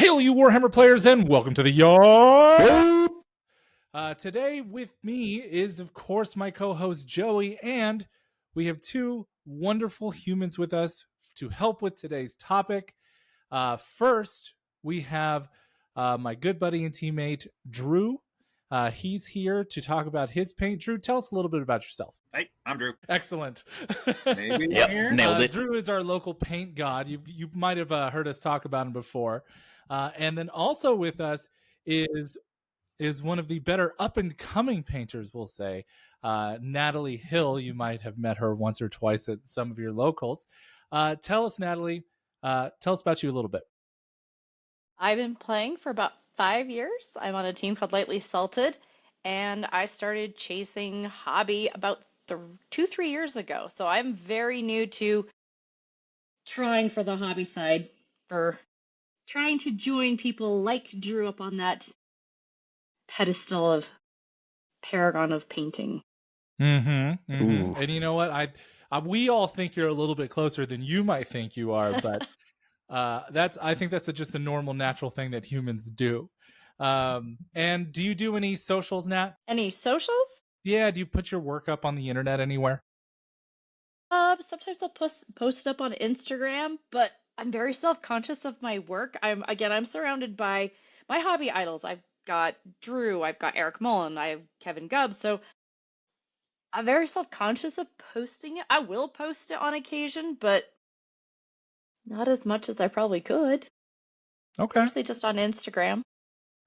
Hail, you Warhammer players, and welcome to the yard. Today with me is, of course, my co-host Joey, and we have two wonderful humans with us to help with today's topic. First, we have my good buddy and teammate, Drew. He's here to talk about his paint. Drew, tell us a little bit about yourself. Hey, I'm Drew. Excellent. Maybe nailed it. Drew is our local paint god. You might have heard us talk about him before. And then also with us is one of the better up-and-coming painters, we'll say, Natalie Hill. You might have met her once or twice at some of your locals. Tell us, Natalie, tell us about you a little bit. I've been playing for about 5 years. I'm on a team called Lightly Salted, and I started chasing hobby about 2-3 years ago. So I'm very new to trying for the hobby side, for trying to join people like Drew up on that pedestal of paragon of painting. Mm-hmm. And you know what? I we all think you're a little bit closer than you might think you are, but I think that's just a normal, natural thing that humans do. And do you do any socials, Nat? Any socials? Yeah. Do you put your work up on the internet anywhere? Sometimes I'll post it up on Instagram, but I'm very self-conscious of my work. I'm surrounded by my hobby idols. I've got Drew, I've got Eric Mullen, I have Kevin Gubbs, so I'm very self-conscious of posting it. I will post it on occasion, but not as much as I probably could. Okay. Mostly just on Instagram.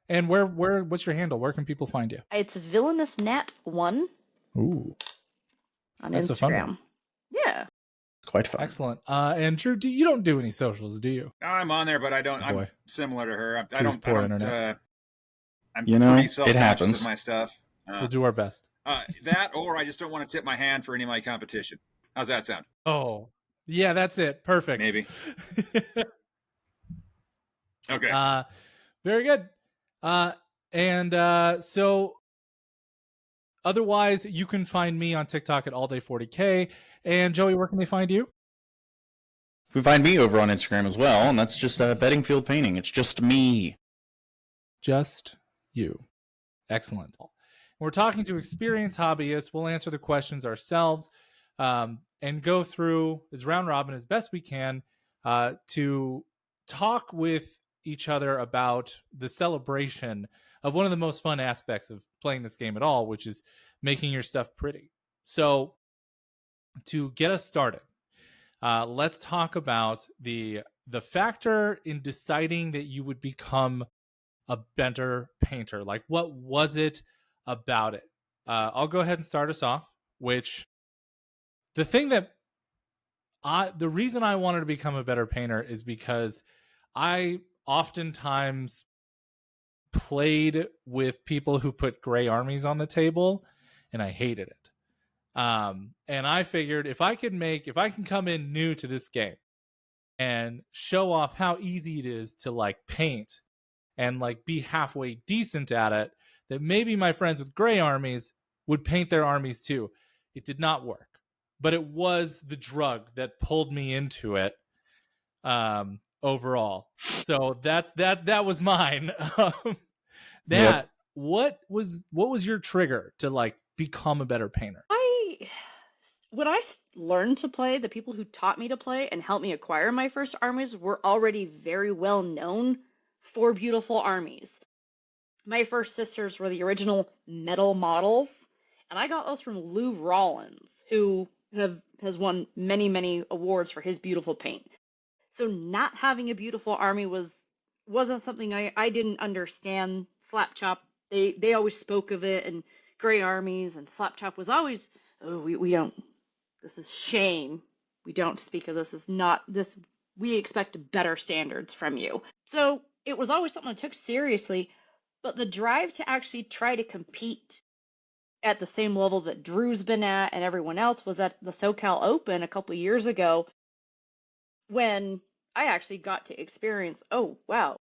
And what's your handle? Where can people find you? It's villainousnat1. Ooh. On That's Instagram. a fun one. Yeah. Quite fun. Excellent. And Drew, you don't do any socials, do you? I'm on there, but I don't. Oh, I'm similar to her. I Drew's don't. poor I don't. internet. I'm You know, pretty it self-conscious happens. of my stuff. We'll do our best. That, or I just don't want to tip my hand for any of my competition. How's that sound? Oh, yeah, that's it. Perfect. Maybe. Okay. Very good. So otherwise, you can find me on TikTok at allday40k. And Joey, where can they find you? You can find me over on Instagram as well, and that's just Beddingfield Painting. It's just me. Just you. Excellent. We're talking to experienced hobbyists. We'll answer the questions ourselves and go through as round robin as best we can to talk with each other about the celebration of one of the most fun aspects of playing this game at all, which is making your stuff pretty. So to get us started, let's talk about the factor in deciding that you would become a better painter. Like, what was it about it? I'll go ahead and start us off, which the reason I wanted to become a better painter is because I oftentimes played with people who put gray armies on the table, and I hated it. And I figured if I can come in new to this game and show off how easy it is to like paint and like be halfway decent at it, that maybe my friends with gray armies would paint their armies too. It did not work, but it was the drug that pulled me into it overall. So that was mine. Yep. What was your trigger to like become a better painter? When I learned to play, the people who taught me to play and helped me acquire my first armies were already very well known for beautiful armies. My first sisters were the original metal models, and I got those from Lou Rollins, who has won many, many awards for his beautiful paint. So not having a beautiful army wasn't something I didn't understand. Slapchop, they always spoke of it, and gray armies, and Slapchop was always, we don't, this is shame. We don't speak of this as not this. We expect better standards from you. So it was always something I took seriously, but the drive to actually try to compete at the same level that Drew's been at and everyone else was at the SoCal Open a couple of years ago, when I actually got to experience, oh, wow,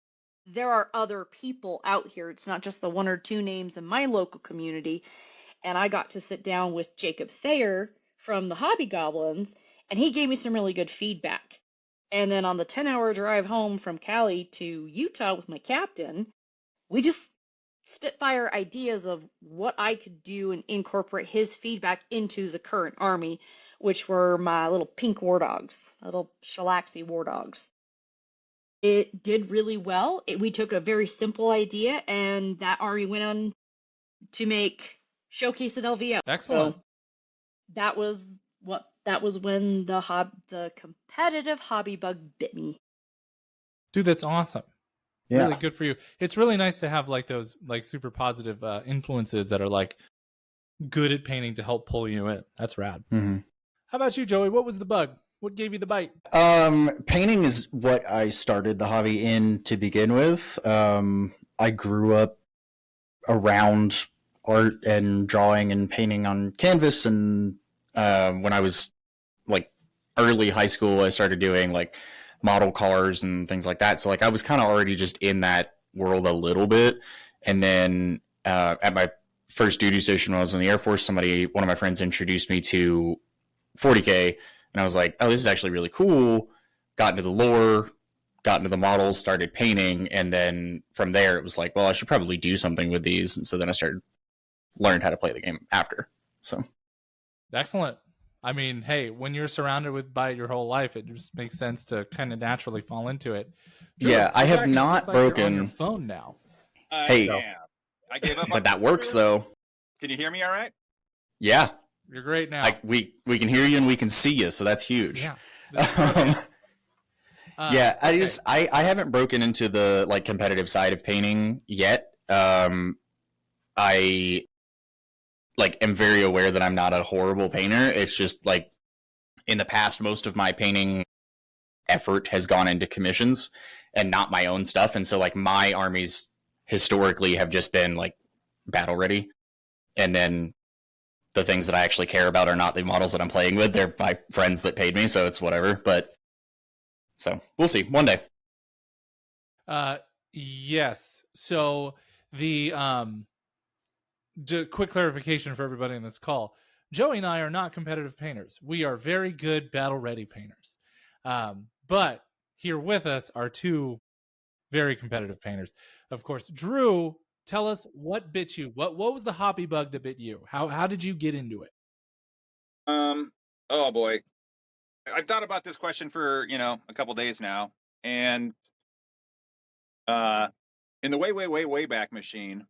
there are other people out here. It's not just the one or two names in my local community. And I got to sit down with Jacob Thayer from the Hobby Goblins, and he gave me some really good feedback. And then on the 10-hour drive home from Cali to Utah with my captain, we just spitfire ideas of what I could do and incorporate his feedback into the current army, which were my little pink war dogs, little Shalaxi war dogs. It did really well. We took a very simple idea, and that army went on to make Showcase at LVO. Excellent. So that was when the competitive hobby bug bit me. Dude, that's awesome. Yeah. Really good for you. It's really nice to have like those like super positive influences that are like good at painting to help pull you in. That's rad. Mm-hmm. How about you, Joey? What was the bug? What gave you the bite? Painting is what I started the hobby in to begin with. I grew up around art and drawing and painting on canvas, and when I was like early high school, I started doing like model cars and things like that. So like I was kind of already just in that world a little bit. And then at my first duty station when I was in the Air Force, one of my friends introduced me to 40K, and I was like, oh, this is actually really cool. Got into the lore, got into the models, started painting, and then from there it was like, well, I should probably do something with these. And so then I learned how to play the game after. So Excellent. I mean, hey, when you're surrounded by it your whole life, it just makes sense to kind of naturally fall into it. Drew, yeah, I have not like you're on broken your phone now. Hey. I gave up. But that works though. Can you hear me all right? Yeah. You're great now. We can hear you and we can see you, so that's huge. Yeah. Yeah, okay. I haven't broken into the like competitive side of painting yet. I like am very aware that I'm not a horrible painter. It's just like in the past, most of my painting effort has gone into commissions and not my own stuff. And so like my armies historically have just been like battle ready. And then the things that I actually care about are not the models that I'm playing with. They're my friends that paid me. So it's whatever. But so we'll see one day. Yes. So the quick clarification for everybody on this call. Joey and I are not competitive painters. We are very good battle-ready painters. But here with us are two very competitive painters. Of course, Drew, tell us what bit you. What was the hobby bug that bit you? How did you get into it? Oh boy. I've thought about this question for, a couple days now. And in the way back machine,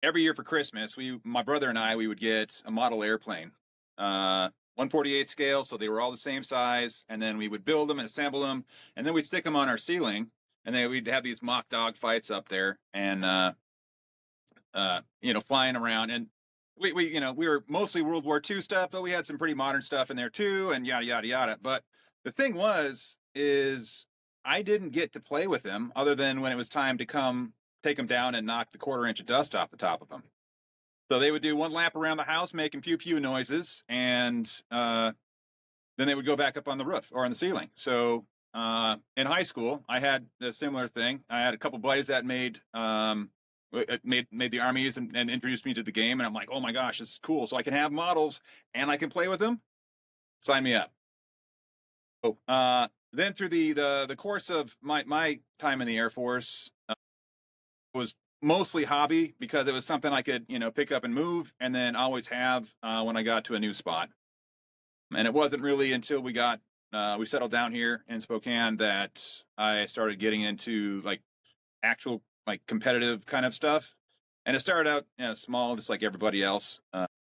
every year for Christmas, my brother and I, we would get a model airplane, 1/48 scale, so they were all the same size, and then we would build them and assemble them, and then we'd stick them on our ceiling, and then we'd have these mock dog fights up there, and flying around, and we were mostly World War II stuff, but we had some pretty modern stuff in there too, and yada yada yada. But the thing is I didn't get to play with them other than when it was time to come take them down and knock the 1/4 inch of dust off the top of them. So they would do one lap around the house, making pew pew noises, and then they would go back up on the roof or on the ceiling. So in high school, I had a similar thing. I had a couple buddies that made the armies and introduced me to the game, and I'm like, oh my gosh, this is cool. So I can have models and I can play with them. Sign me up. So then through the course of my time in the Air Force, was mostly hobby because it was something I could, pick up and move and then always have when I got to a new spot. And it wasn't really until we settled down here in Spokane that I started getting into like actual like competitive kind of stuff. And it started out small, just like everybody else.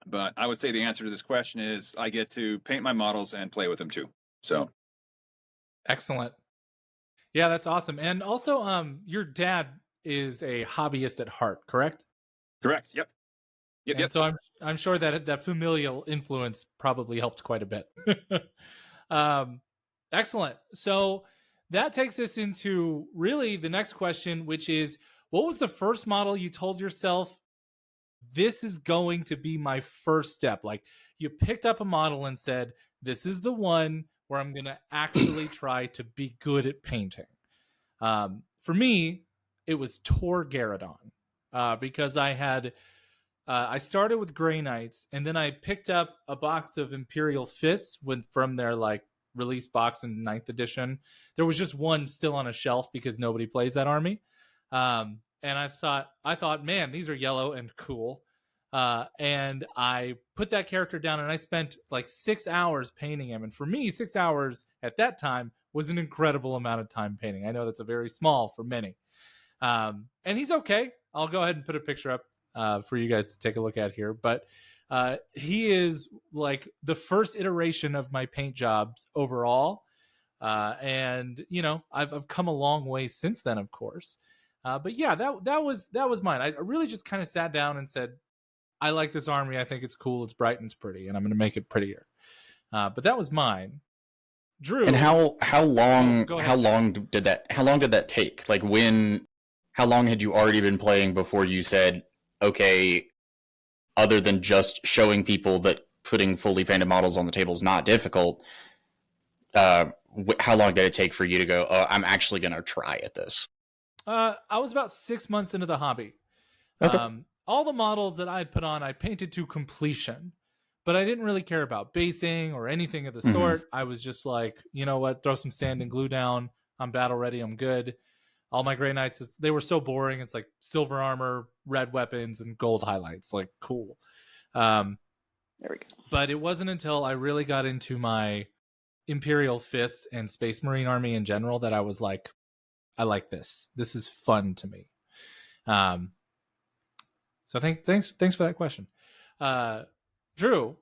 But I would say the answer to this question is I get to paint my models and play with them too. So. Excellent. Yeah, that's awesome. And also, your dad is a hobbyist at heart, correct? Correct. Yep. And so I'm sure that familial influence probably helped quite a bit. Excellent. So that takes us into really the next question, which is, what was the first model you told yourself, this is going to be my first step? Like you picked up a model and said, this is the one where I'm going to actually try to be good at painting. For me, it was Tor Garradon, because I started with Grey Knights, and then I picked up a box of Imperial Fists from their like release box in 9th edition. There was just one still on a shelf because nobody plays that army. And I thought, man, these are yellow and cool. And I put that character down and I spent like 6 hours painting him. And for me, 6 hours at that time was an incredible amount of time painting. I know that's a very small for many. And he's okay. I'll go ahead and put a picture up for you guys to take a look at here. But he is like the first iteration of my paint jobs overall. And you know, I've come a long way since then, of course. But yeah, that was mine. I really just kind of sat down and said, I like this army. I think it's cool. It's bright and it's pretty, and I'm going to make it prettier. But that was mine. Drew. And how long did that take? Like how long had you already been playing before you said, okay, other than just showing people that putting fully painted models on the table is not difficult, how long did it take for you to go, oh, I'm actually going to try at this? I was about 6 months into the hobby. Okay. All the models that I had put on, I painted to completion, but I didn't really care about basing or anything of the sort. I was just like, you know what, throw some sand and glue down. I'm battle ready. I'm good. All my Grey Knights, they were so boring. It's like silver armor, red weapons, and gold highlights. Like, cool. There we go. But it wasn't until I really got into my Imperial Fists and Space Marine army in general that I was like, I like this. This is fun to me. So thanks for that question. Drew,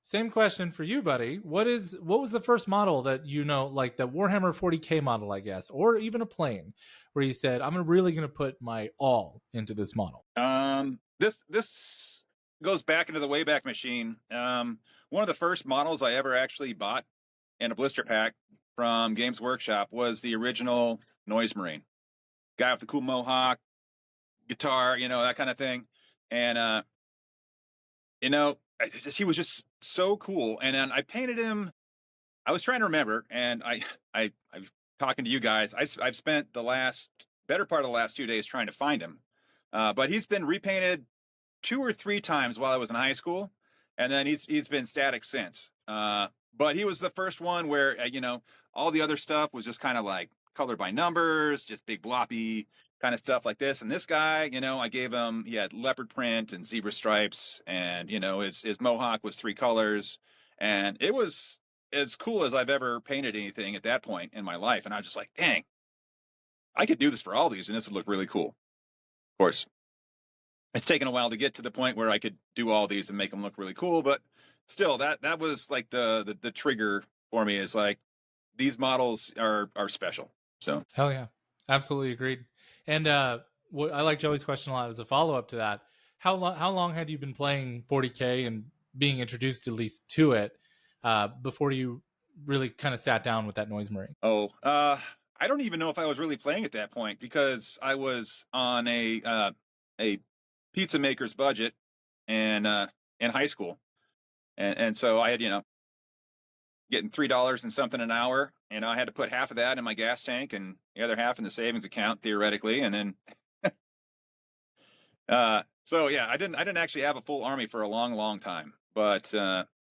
same question for you, buddy. What was the first model that you know, like the Warhammer 40K model, I guess, or even a plane, where you said, I'm really going to put my all into this model? This goes back into the Wayback Machine. One of the first models I ever actually bought in a blister pack from Games Workshop was the original Noise Marine. Guy with the cool mohawk, guitar, you know, that kind of thing. And, you know, he was just so cool. And then I painted him. I was trying to remember, and I'm talking to you guys. I've spent the better part of the last 2 days trying to find him. But he's been repainted 2 or 3 times while I was in high school, and then he's been static since. But he was the first one where, you know, all the other stuff was just kind of like colored by numbers, just big bloppy kind of stuff like this. And this guy, you know, he had leopard print and zebra stripes, and, you know, his mohawk was 3 colors, and it was as cool as I've ever painted anything at that point in my life. And I was just like, dang, I could do this for all these, and this would look really cool. Of course, it's taken a while to get to the point where I could do all these and make them look really cool, but still, that was like the trigger for me, is like, these models are special. So hell yeah, absolutely agreed. And I like Joey's question a lot as a follow up to that. How long had you been playing 40K and being introduced at least to it before you really kind of sat down with that Noise Marine? I don't even know if I was really playing at that point, because I was on a pizza maker's budget and in high school, and so I had, you know, getting $3 and something an hour, and I had to put half of that in my gas tank and the other half in the savings account, theoretically, and then so yeah, I didn't actually have a full army for a long time, but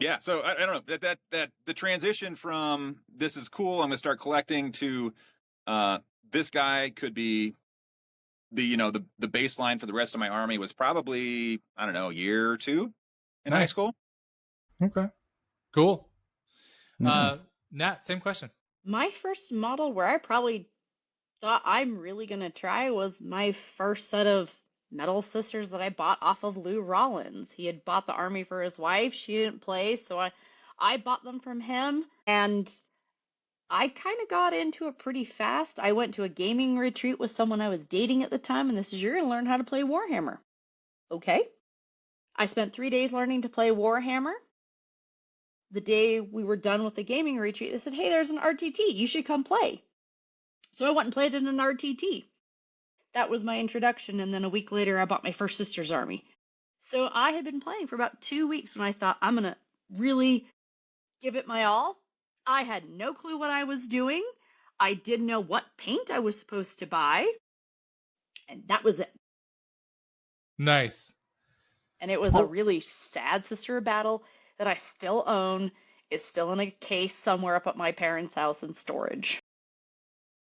yeah, so I don't know, that the transition from this is cool, I'm gonna start collecting, to this guy could be the baseline for the rest of my army, was probably, I don't know, a year or 2 in high school. Okay, cool. Nat, same question. My first model where I probably thought I'm really going to try was my first set of Metal Sisters that I bought off of Lou Rollins. He had bought the army for his wife. She didn't play, so I bought them from him, and I kind of got into it pretty fast. I went to a gaming retreat with someone I was dating at the time, and this is, you're going to learn how to play Warhammer. Okay. I spent 3 days learning to play Warhammer. The day we were done with the gaming retreat, they said, hey, there's an RTT. You should come play. So I went and played in an RTT. That was my introduction, and then a week later, I bought my first Sisters army. So I had been playing for about 2 weeks when I thought, I'm going to really give it my all. I had no clue what I was doing. I didn't know what paint I was supposed to buy. And that was it. Nice. And it was a really sad sister battle that I still own. It's still in a case somewhere up at my parents' house in storage.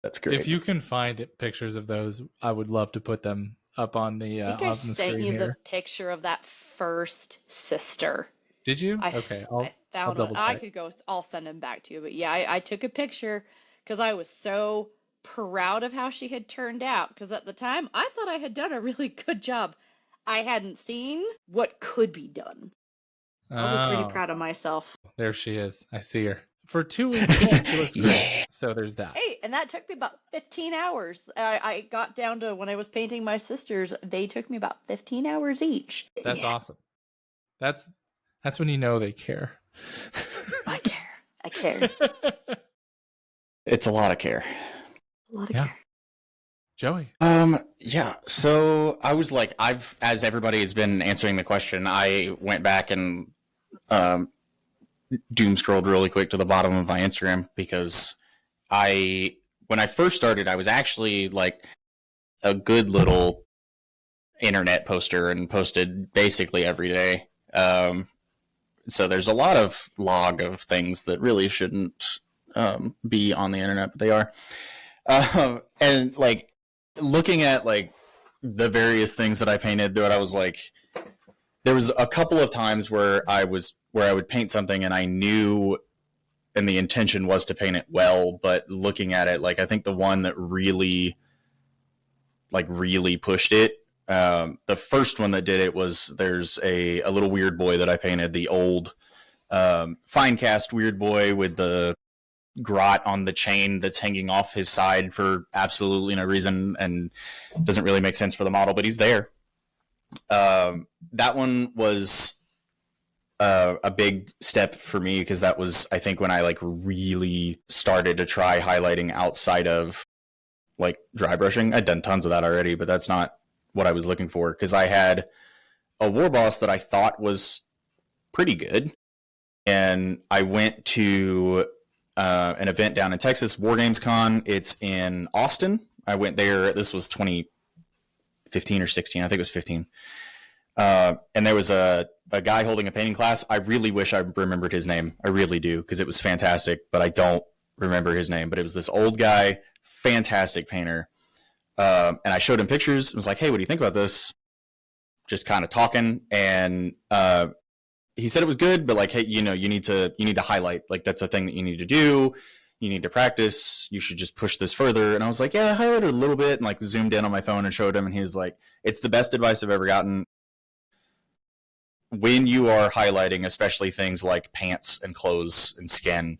That's great. If you can find pictures of those, I would love to put them up on the I think I on the sent screen you the here. picture of that first sister. Did you? Okay, I found one. double I check. could go. I'll send them back to you. But yeah, I took a picture because I was so proud of how she had turned out. Because at the time, I thought I had done a really good job. I hadn't seen what could be done. So I was pretty Oh, proud of myself. there she is. I see her. For 2 weeks, she looks great. Yeah. So there's that. Hey, and that took me about 15 hours. I got down to when I was painting my sisters, they took me about 15 hours each. That's Yeah, awesome. That's when you know they care. I care. I care. It's a lot of care. A lot of Yeah. care. Joey. Yeah. So I was like, as everybody has been answering the question, I went back and doom scrolled really quick to the bottom of my Instagram because when I first started, I was actually like a good little internet poster and posted basically every day. So there's a lot of log of things that really shouldn't be on the internet, but they are. And like looking at like the various things that I painted, that I was like, there was a couple of times where I would paint something and I knew, and the intention was to paint it well, but looking at it, like I think the one that really pushed it, the first one that did it was, there's a little weird boy that I painted, the old fine cast weird boy with the grot on the chain that's hanging off his side for absolutely no reason and doesn't really make sense for the model, but he's there. That one was a big step for me because that was, I think, when I like really started to try highlighting outside of like dry brushing. I'd done tons of that already, but that's not what I was looking for, because I had a war boss that I thought was pretty good, and I went to an event down in Texas, War Games Con. It's in Austin. I went there. This was 2015 or 16. I think it was 15. And there was a guy holding a painting class. I really wish I remembered his name. I really do, because it was fantastic, but I don't remember his name. But it was this old guy, fantastic painter. And I showed him pictures and was like, hey, what do you think about this? Just kind of talking. And he said it was good, but like, hey, you need to highlight. Like, that's a thing that you need to do. You need to practice. You should just push this further. And I was like, yeah, I highlighted a little bit, and like zoomed in on my phone and showed him. And he was like, it's the best advice I've ever gotten. When you are highlighting, especially things like pants and clothes and skin,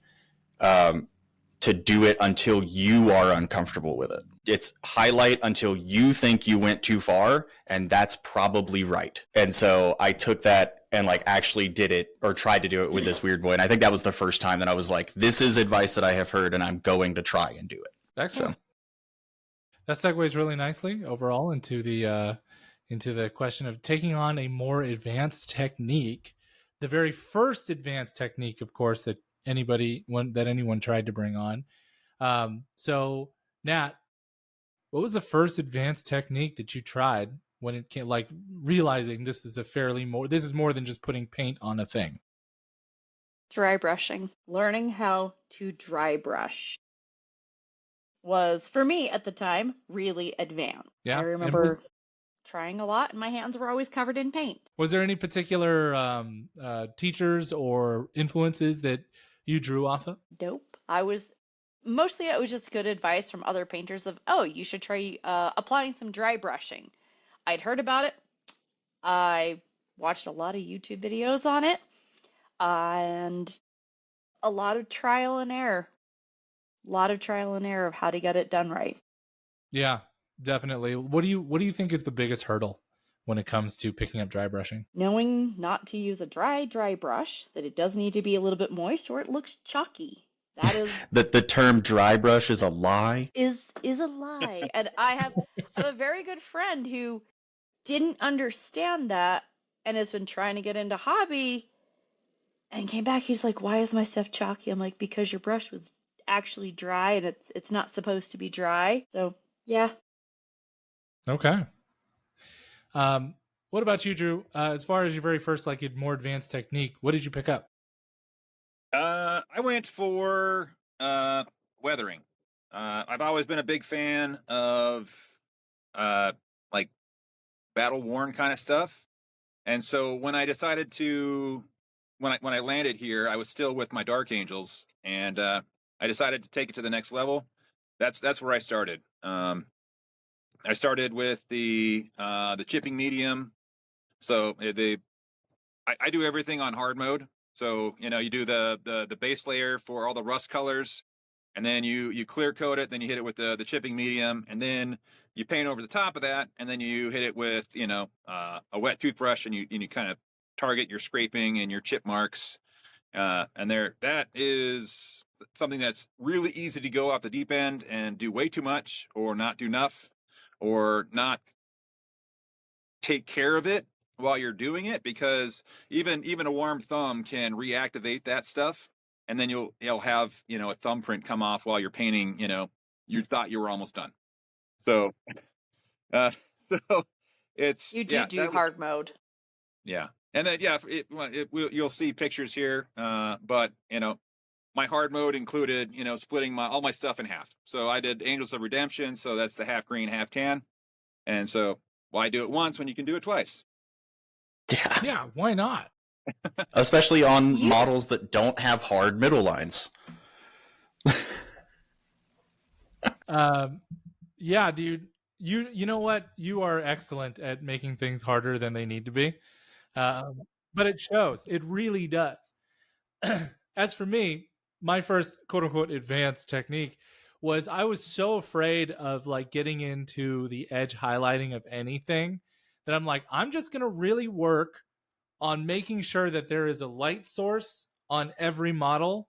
to do it until you are uncomfortable with it. It's highlight until you think you went too far, and that's probably right. And so I took that and like actually did it, or tried to do it with this weird boy. And I think that was the first time that I was like, this is advice that I have heard and I'm going to try and do it. Excellent. That segues really nicely overall into the question of taking on a more advanced technique. The very first advanced technique, of course, that anyone tried to bring on. So Nat, what was the first advanced technique that you tried when it came, like realizing this is more than just putting paint on a thing? Dry brushing. Learning how to dry brush was, for me at the time, really advanced. Yeah. I remember trying a lot, and my hands were always covered in paint. Was there any particular teachers or influences that you drew off of? Nope. It was just good advice from other painters of, oh, you should try applying some dry brushing. I'd heard about it. I watched a lot of YouTube videos on it, and a lot of trial and error. A lot of trial and error of how to get it done right. Yeah, definitely. What do you think is the biggest hurdle when it comes to picking up dry brushing? Knowing not to use a dry brush, that it does need to be a little bit moist or it looks chalky. That is the term dry brush is a lie. Is a lie. And I have a very good friend who didn't understand that and has been trying to get into hobby and came back. He's like, why is my stuff chalky? I'm like, because your brush was actually dry and it's not supposed to be dry. So yeah. Okay. What about you, Drew? As far as your very first, like, more advanced technique, what did you pick up? I went for weathering. I've always been a big fan of uh, like battle worn kind of stuff, and so when I decided to when I landed here, I was still with my Dark Angels, and I decided to take it to the next level. That's where I started. I started with the chipping medium. So I do everything on hard mode. So you do the base layer for all the rust colors, and then you clear coat it. Then you hit it with the chipping medium, and then you paint over the top of that, and then you hit it with a wet toothbrush, and you kind of target your scraping and your chip marks. And that is something that's really easy to go off the deep end and do way too much, or not do enough, or not take care of it while you're doing it, because even a warm thumb can reactivate that stuff, and then you'll have a thumbprint come off while you're painting. You thought you were almost done. So so it's You do hard mode. yeah. And then you'll see pictures here, but my hard mode included splitting all my stuff in half. So I did Angels of Redemption, so that's the half green, half tan, and so why do it once when you can do it twice? Yeah. Yeah, why not? Especially on models that don't have hard middle lines. Yeah, dude. You know what? You are excellent at making things harder than they need to be. But it shows. It really does. As for me, my first quote unquote advanced technique was I was so afraid of like getting into the edge highlighting of anything that I'm like, I'm just gonna really work on making sure that there is a light source on every model.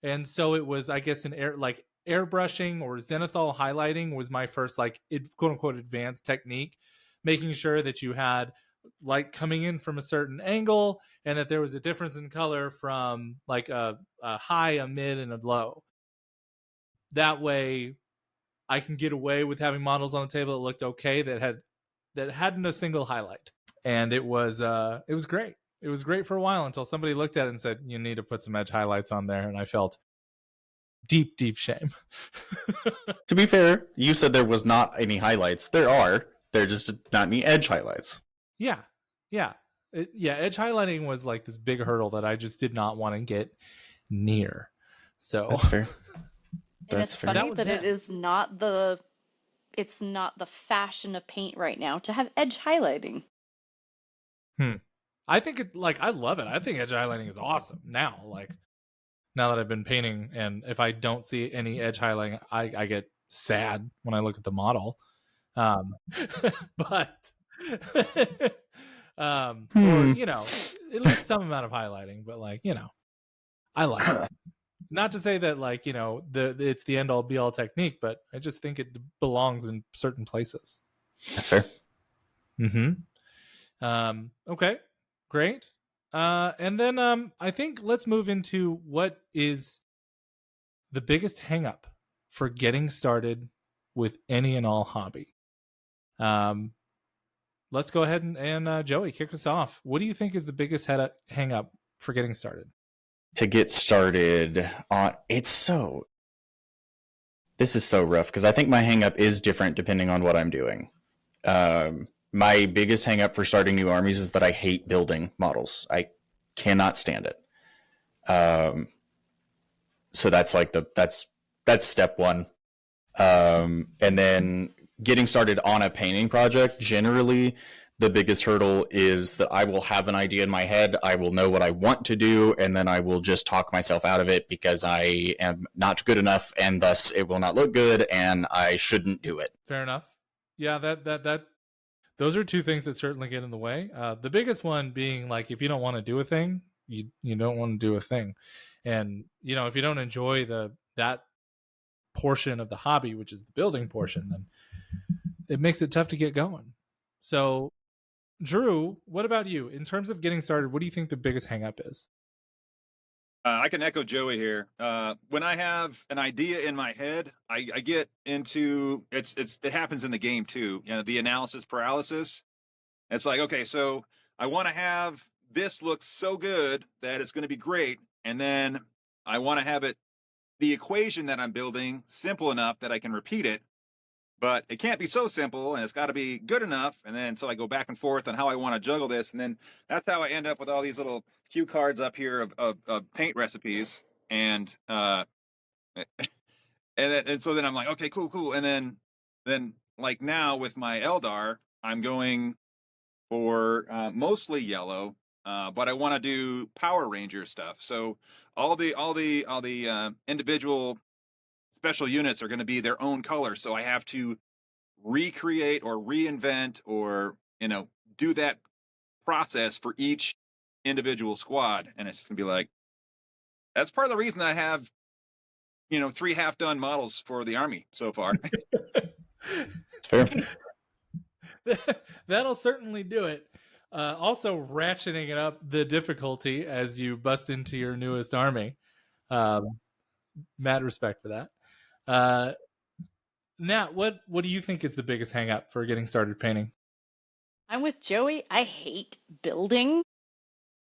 And so it was, I guess, airbrushing or zenithal highlighting was my first like quote unquote advanced technique, making sure that you had light coming in from a certain angle and that there was a difference in color from like a high, a mid, and a low. That way I can get away with having models on the table that looked okay, that hadn't a single highlight. And it was great. It was great for a while until somebody looked at it and said, you need to put some edge highlights on there. And I felt deep shame. To be fair, you said there was not any highlights. There are. They're just not any edge highlights. Yeah. Edge highlighting was like this big hurdle that I just did not want to get near. So that's fair. And it's funny that it's not the fashion of paint right now to have edge highlighting. I think I love it. I think edge highlighting is awesome now. Like now that I've been painting, and if I don't see any edge highlighting, I get sad when I look at the model. But or at least some amount of highlighting, but I like it. Not to say that it's the end all be all technique, but I just think it belongs in certain places. That's fair. Okay, great. And then I think let's move into what is the biggest hang up for getting started with any and all hobby. Let's go ahead and Joey, kick us off. What do you think is the biggest hang up for getting started? To get started on this is so rough because I think my hang up is different depending on what I'm doing. My biggest hang up for starting new armies is that I hate building models. I cannot stand it. So that's like that's step one. And then getting started on a painting project, generally the biggest hurdle is that I will have an idea in my head. I will know what I want to do, and then I will just talk myself out of it because I am not good enough, and thus it will not look good, and I shouldn't do it. Fair enough. Yeah, that those are two things that certainly get in the way. The biggest one being like if you don't want to do a thing, you don't want to do a thing, and if you don't enjoy that portion of the hobby, which is the building portion, then it makes it tough to get going. So, Drew, what about you? In terms of getting started, what do you think the biggest hang up is? I can echo Joey here. When I have an idea in my head, I get into it happens in the game too. The analysis paralysis. It's like, okay, so I want to have this look so good that it's going to be great, and then I want to have the equation that I'm building simple enough that I can repeat it, but it can't be so simple, and it's got to be good enough. And then so I go back and forth on how I want to juggle this, and then that's how I end up with all these little cue cards up here of paint recipes, and and so then I'm like, okay, cool, and then like now with my Eldar, I'm going for mostly yellow, but I want to do Power Ranger stuff. So all the individual special units are going to be their own color. So I have to recreate or reinvent or do that process for each individual squad, and it's going to be like that's part of the reason that I have 3 half done models for the army so far. It's fair. That'll certainly do it. Also, ratcheting it up the difficulty as you bust into your newest army. Mad respect for that. Nat, what do you think is the biggest hang up for getting started painting? I'm with Joey. I hate building.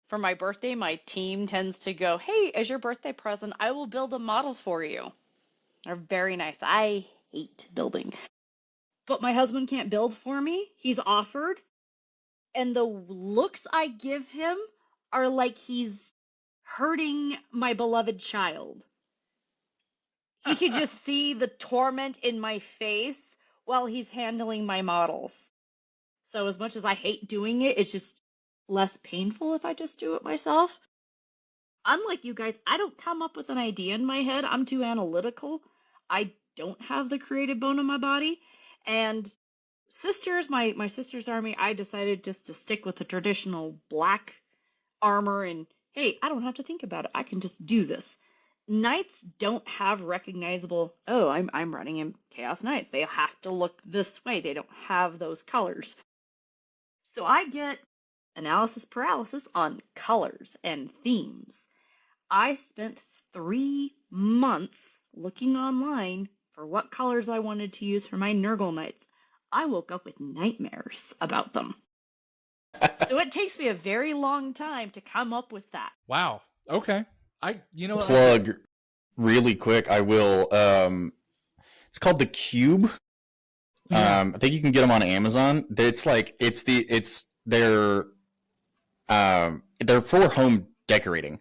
For my birthday, my team tends to go, hey, as your birthday present, I will build a model for you. They're very nice. I hate building. But my husband can't build for me. He's offered. And the looks I give him are like he's hurting my beloved child. He could just see the torment in my face while he's handling my models. So as much as I hate doing it, it's just less painful if I just do it myself. Unlike you guys, I don't come up with an idea in my head. I'm too analytical. I don't have the creative bone in my body. And sisters, my sister's army, I decided just to stick with the traditional black armor and hey, I don't have to think about it. I can just do this. Knights don't have recognizable, oh, I'm running in Chaos Knights. They have to look this way. They don't have those colors. So I get analysis paralysis on colors and themes. I spent 3 months looking online for what colors I wanted to use for my Nurgle Knights. I woke up with nightmares about them. So it takes me a very long time to come up with that. Wow. Okay. Plug really quick. I will. It's called the Cube. Yeah. I think you can get them on Amazon. It's they're for home decorating.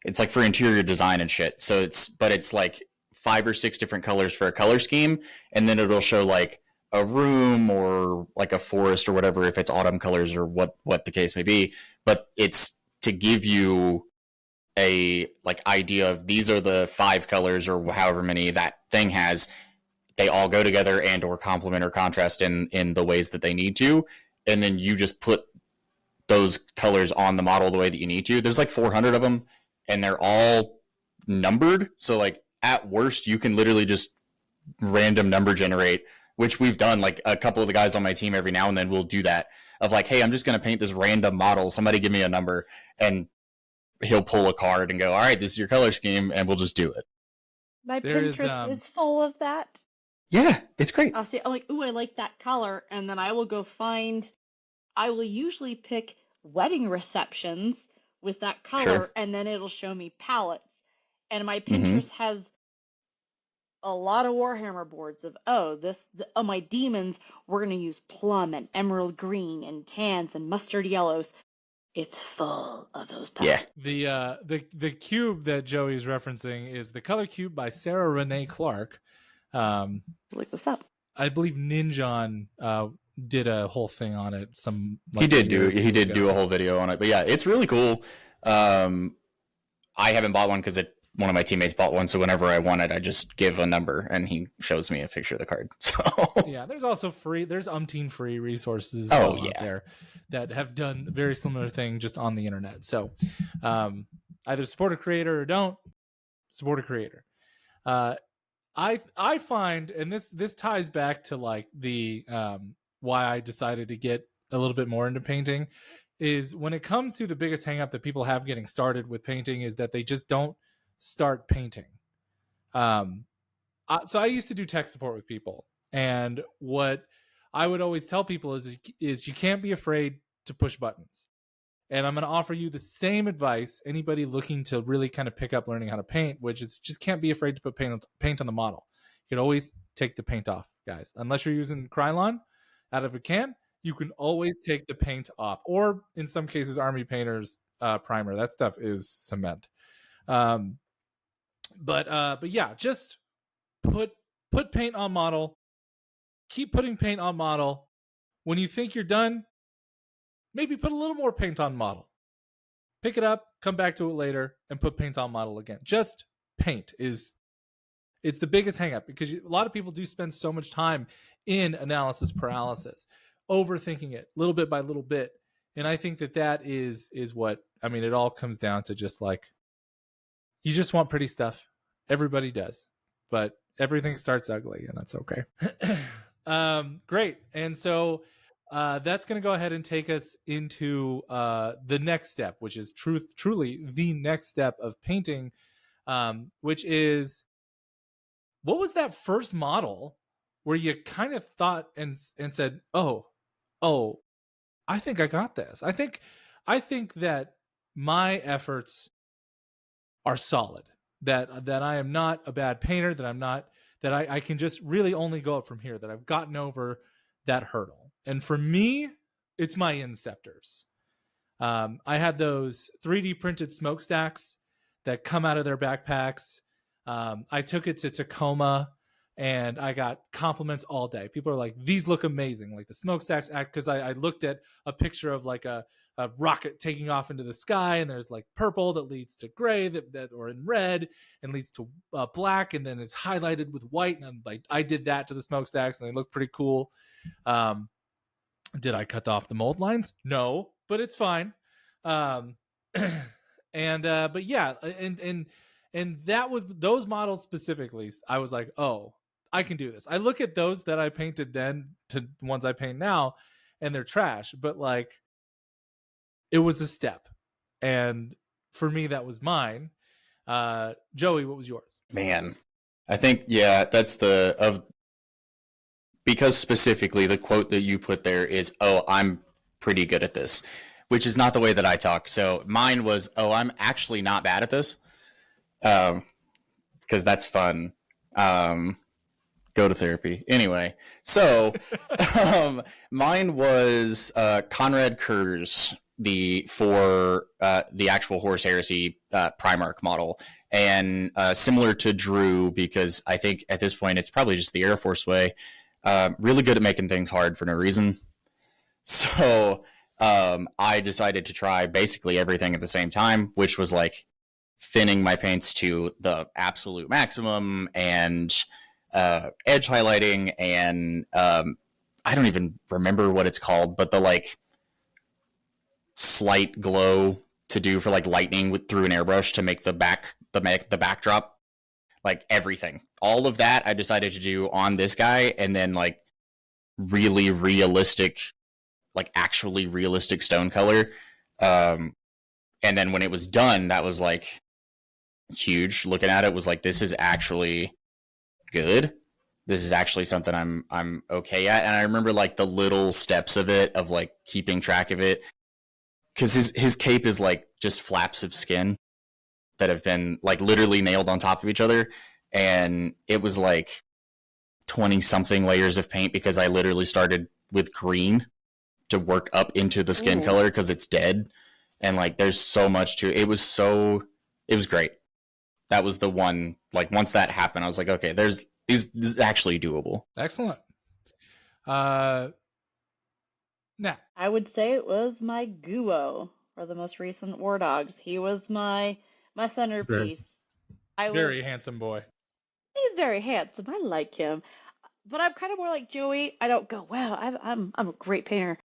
It's like for interior design and shit. So it's like 5 or 6 different colors for a color scheme, and then it'll show like a room or like a forest or whatever if it's autumn colors or what the case may be. But it's to give you a like idea of these are the 5 colors or however many that thing has. They all go together and or complement or contrast in the ways that they need to, and then you just put those colors on the model the way that you need to. There's like 400 of them, and they're all numbered. So like at worst, you can literally just random number generate, which we've done. Like a couple of the guys on my team every now and then will do that of like, hey, I'm just going to paint this random model. Somebody give me a number, and he'll pull a card and go, all right, this is your color scheme, and we'll just do it. My Pinterest is full of that. Yeah, it's great. I'll say, I'm like, ooh, I like that color. And then I will go I will usually pick wedding receptions with that color, Sure. and then it'll show me palettes. And my Pinterest has a lot of Warhammer boards of, my demons, we're going to use plum and emerald green and tans and mustard yellows. It's full of those palettes. Yeah. The cube that Joey's referencing is the Color Cube by Sarah Renee Clark. Look this up. I believe Ninjon did a whole thing on it. He did do a whole video on it, but yeah, it's really cool. I haven't bought one because one of my teammates bought one, so whenever I want it, I just give a number and he shows me a picture of the card. So yeah, there's also there's umpteen free resources out there that have done a very similar thing just on the internet. So either support a creator or don't support a creator. I find, and this ties back to like the why I decided to get a little bit more into painting, is when it comes to the biggest hang up that people have getting started with painting is that they just don't start painting. So I used to do tech support with people, and what I would always tell people is you can't be afraid to push buttons. And I'm going to offer you the same advice. Anybody looking to really kind of pick up learning how to paint, which is just can't be afraid to put paint on the model. You can always take the paint off, guys. Unless you're using Krylon out of a can, you can always take the paint off. Or in some cases, Army Painter's primer. That stuff is cement. But yeah, just put paint on model. Keep putting paint on model. When you think you're done, maybe put a little more paint on model. Pick it up, come back to it later, and put paint on model again. Just paint it's the biggest hang up, because a lot of people do spend so much time in analysis paralysis, overthinking it little bit by little bit. And I think that is what, I mean, it all comes down to just like, you just want pretty stuff. Everybody does, but everything starts ugly, and that's okay. Great. And so that's going to go ahead and take us into the next step, which is truly the next step of painting, which is, what was that first model where you kind of thought and said, oh, I think I got this. I think that my efforts are solid, that I am not a bad painter, that I can just really only go up from here, that I've gotten over that hurdle. And for me, it's my Inceptors. I had those 3D printed smokestacks that come out of their backpacks. I took it to Tacoma, and I got compliments all day. People are like, these look amazing. Like the smokestacks, because I looked at a picture of like a rocket taking off into the sky, and there's like purple that leads to gray that or in red and leads to black, and then it's highlighted with white. And I'm like, I did that to the smokestacks, and they look pretty cool. Did I cut off the mold lines? No, but it's fine. But yeah, and that was those models specifically. I was like, oh, I can do this. I look at those that I painted then to the ones I paint now, and they're trash. But like, it was a step, and for me, that was mine. Joey, what was yours? Man, I think, yeah, that's because specifically the quote that you put there is, oh, I'm pretty good at this, which is not the way that I talk. So mine was, oh, I'm actually not bad at this. Because that's fun. Go to therapy. Anyway, so mine was Conrad Kurz, for the actual Horus Heresy Primarch model. And similar to Drew, because I think at this point it's probably just the Air Force way, really good at making things hard for no reason. So I decided to try basically everything at the same time, which was like thinning my paints to the absolute maximum, and edge highlighting, and I don't even remember what it's called, but the like slight glow to do for like lightning through an airbrush to make the backdrop, like everything, all of that I decided to do on this guy. And then like really realistic, like actually realistic stone color. And then when it was done, that was like huge. Looking at it was like, this is actually good. This is actually something I'm okay at. And I remember like the little steps of it, of like keeping track of it, because his cape is like just flaps of skin that have been like literally nailed on top of each other. And it was like 20 something layers of paint, because I literally started with green to work up into the skin color, because it's dead. And like, there's so much to it. It was great. That was the one, like once that happened, I was like, okay, this is actually doable. Excellent. Now, I would say it was my Guo for the most recent War Dogs. He was my centerpiece. Very handsome boy. He's very handsome. I like him. But I'm kind of more like Joey. I don't go, wow, I'm a great painter.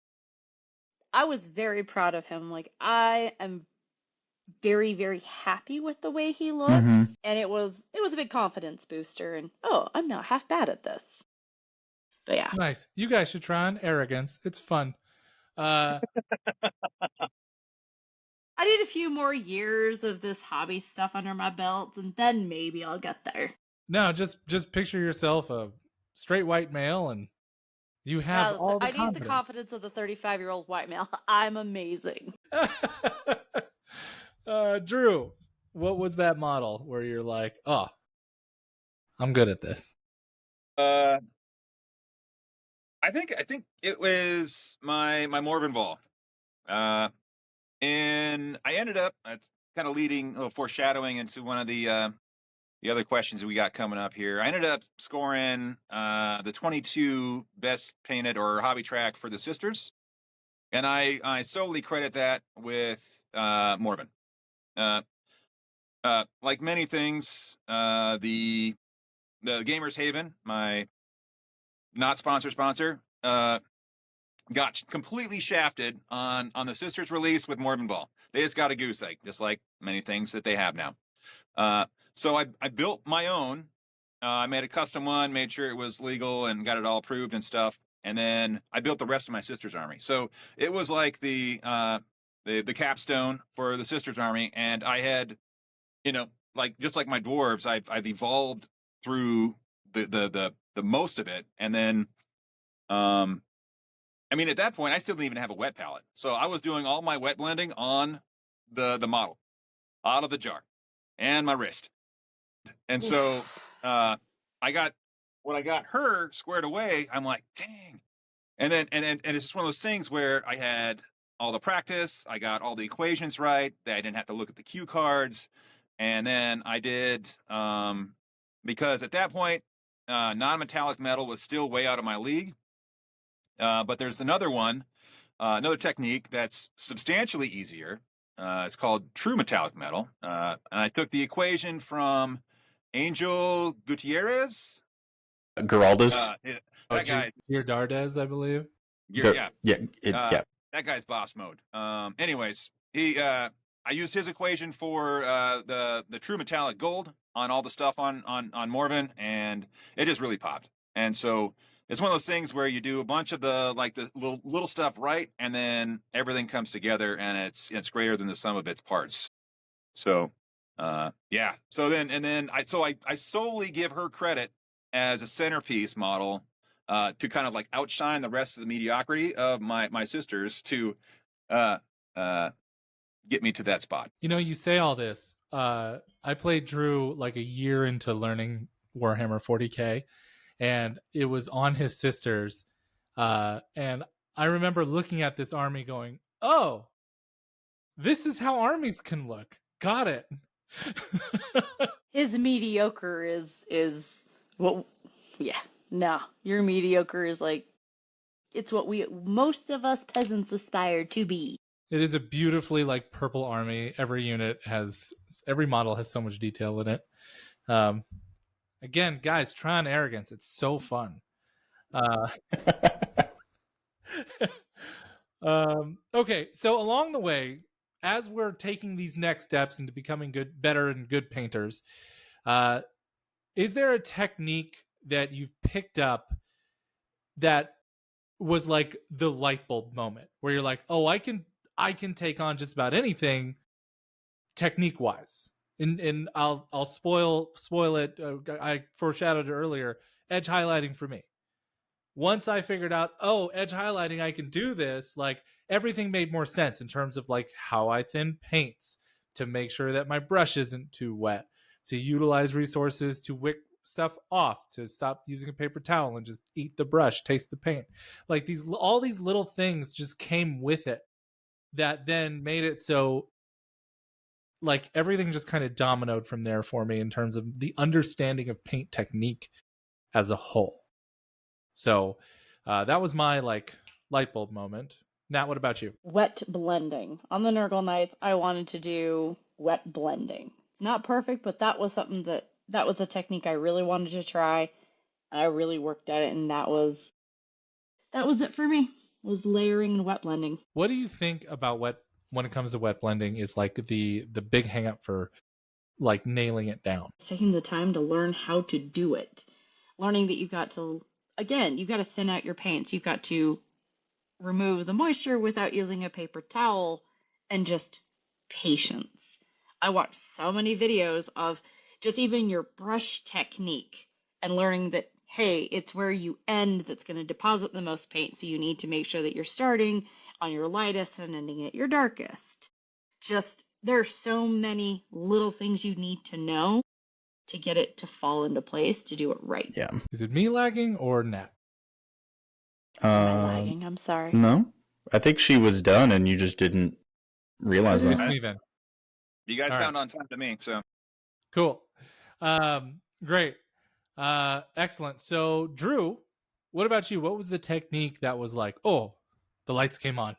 I was very proud of him. Like, I am very, very happy with the way he looks. Mm-hmm. And it was a big confidence booster, and oh, I'm not half bad at this. But yeah. Nice. You guys should try on Arrogance. It's fun. I need a few more years of this hobby stuff under my belt, and then maybe I'll get there. No, just picture yourself a straight white male and You have all the I need the confidence. confidence of the 35-year-old white male. I'm amazing. Drew, what was that model where you're like, oh, I'm good at this? I think it was my Morven Ball. And I ended up kind of leading, foreshadowing into one of the other questions we got coming up here. I ended up scoring the 22 best painted or hobby track for the sisters, and I solely credit that with Morven. Like many things, the Gamers Haven, my not sponsor, got completely shafted on the sisters release with Morven Ball. They just got a goose egg, just like many things that they have now. So I built my own. I made a custom one, made sure it was legal and got it all approved and stuff. And then I built the rest of my sister's army. So it was like the capstone for the sisters army. And I had, like just like my dwarves, I've evolved through the most of it. And then I mean, at that point, I still didn't even have a wet palette. So I was doing all my wet blending on the model out of the jar and my wrist. And so when I got her squared away, I'm like, dang. And then and it's just one of those things where I had all the practice, I got all the equations right, that I didn't have to look at the cue cards. And then I did because at that point, non-metallic metal was still way out of my league. But there's another one, another technique that's substantially easier. It's called true metallic metal. And I took the equation from Angel Gutierrez. Geraldus. That guy. Dardez, I believe. Yeah. Yeah. That guy's boss mode. Anyways, I used his equation for the true metallic gold on all the stuff on Morven, and it just really popped. And so it's one of those things where you do a bunch of the little stuff right, and then everything comes together, and it's greater than the sum of its parts. So, yeah. So then I solely give her credit as a centerpiece model to kind of like outshine the rest of the mediocrity of my sisters to get me to that spot. You say all this. I played Drew like a year into learning Warhammer 40K. And it was on his sisters. And I remember looking at this army going, oh, this is how armies can look. Got it. His mediocre is well, yeah. No, your mediocre is like, it's what most of us peasants aspire to be. It is a beautifully like purple army. Every model has so much detail in it. Again, guys, try on arrogance. It's so fun. Okay, so along the way, as we're taking these next steps into becoming better and good painters, is there a technique that you've picked up that was like the light bulb moment where you're like, oh, I can take on just about anything technique wise? And I'll spoil it. I foreshadowed it earlier. Edge highlighting for me. Once I figured out, oh, edge highlighting, I can do this. Like everything made more sense in terms of like how I thin paints to make sure that my brush isn't too wet, to utilize resources to wick stuff off, to stop using a paper towel and just eat the brush, taste the paint. Like all these little things just came with it that then made it so like everything just kind of dominoed from there for me in terms of the understanding of paint technique as a whole. So that was my like light bulb moment. Nat, what about you? Wet blending. On the Nurgle Nights, I wanted to do wet blending. It's not perfect, but that was something that was a technique I really wanted to try. I really worked at it, and that was it for me. Was layering and wet blending. What do you think about when it comes to wet blending is like the big hang up for like nailing it down? It's taking the time to learn how to do it. Learning that you've got to thin out your paints. You've got to remove the moisture without using a paper towel, and just patience. I watched so many videos of just even your brush technique and learning that, hey, it's where you end that's going to deposit the most paint. So you need to make sure that you're starting on your lightest and ending at your darkest. Just there's so many little things you need to know to get it to fall into place to do it right. Yeah. Is it me lagging or Nat? Am I lagging? I'm sorry. No, I think she was done and you just didn't realize It's that. me then. You guys All sound on time to me, so. Cool. Great. Excellent. So, Drew, what about you? What was the technique that was like, oh, the lights came on?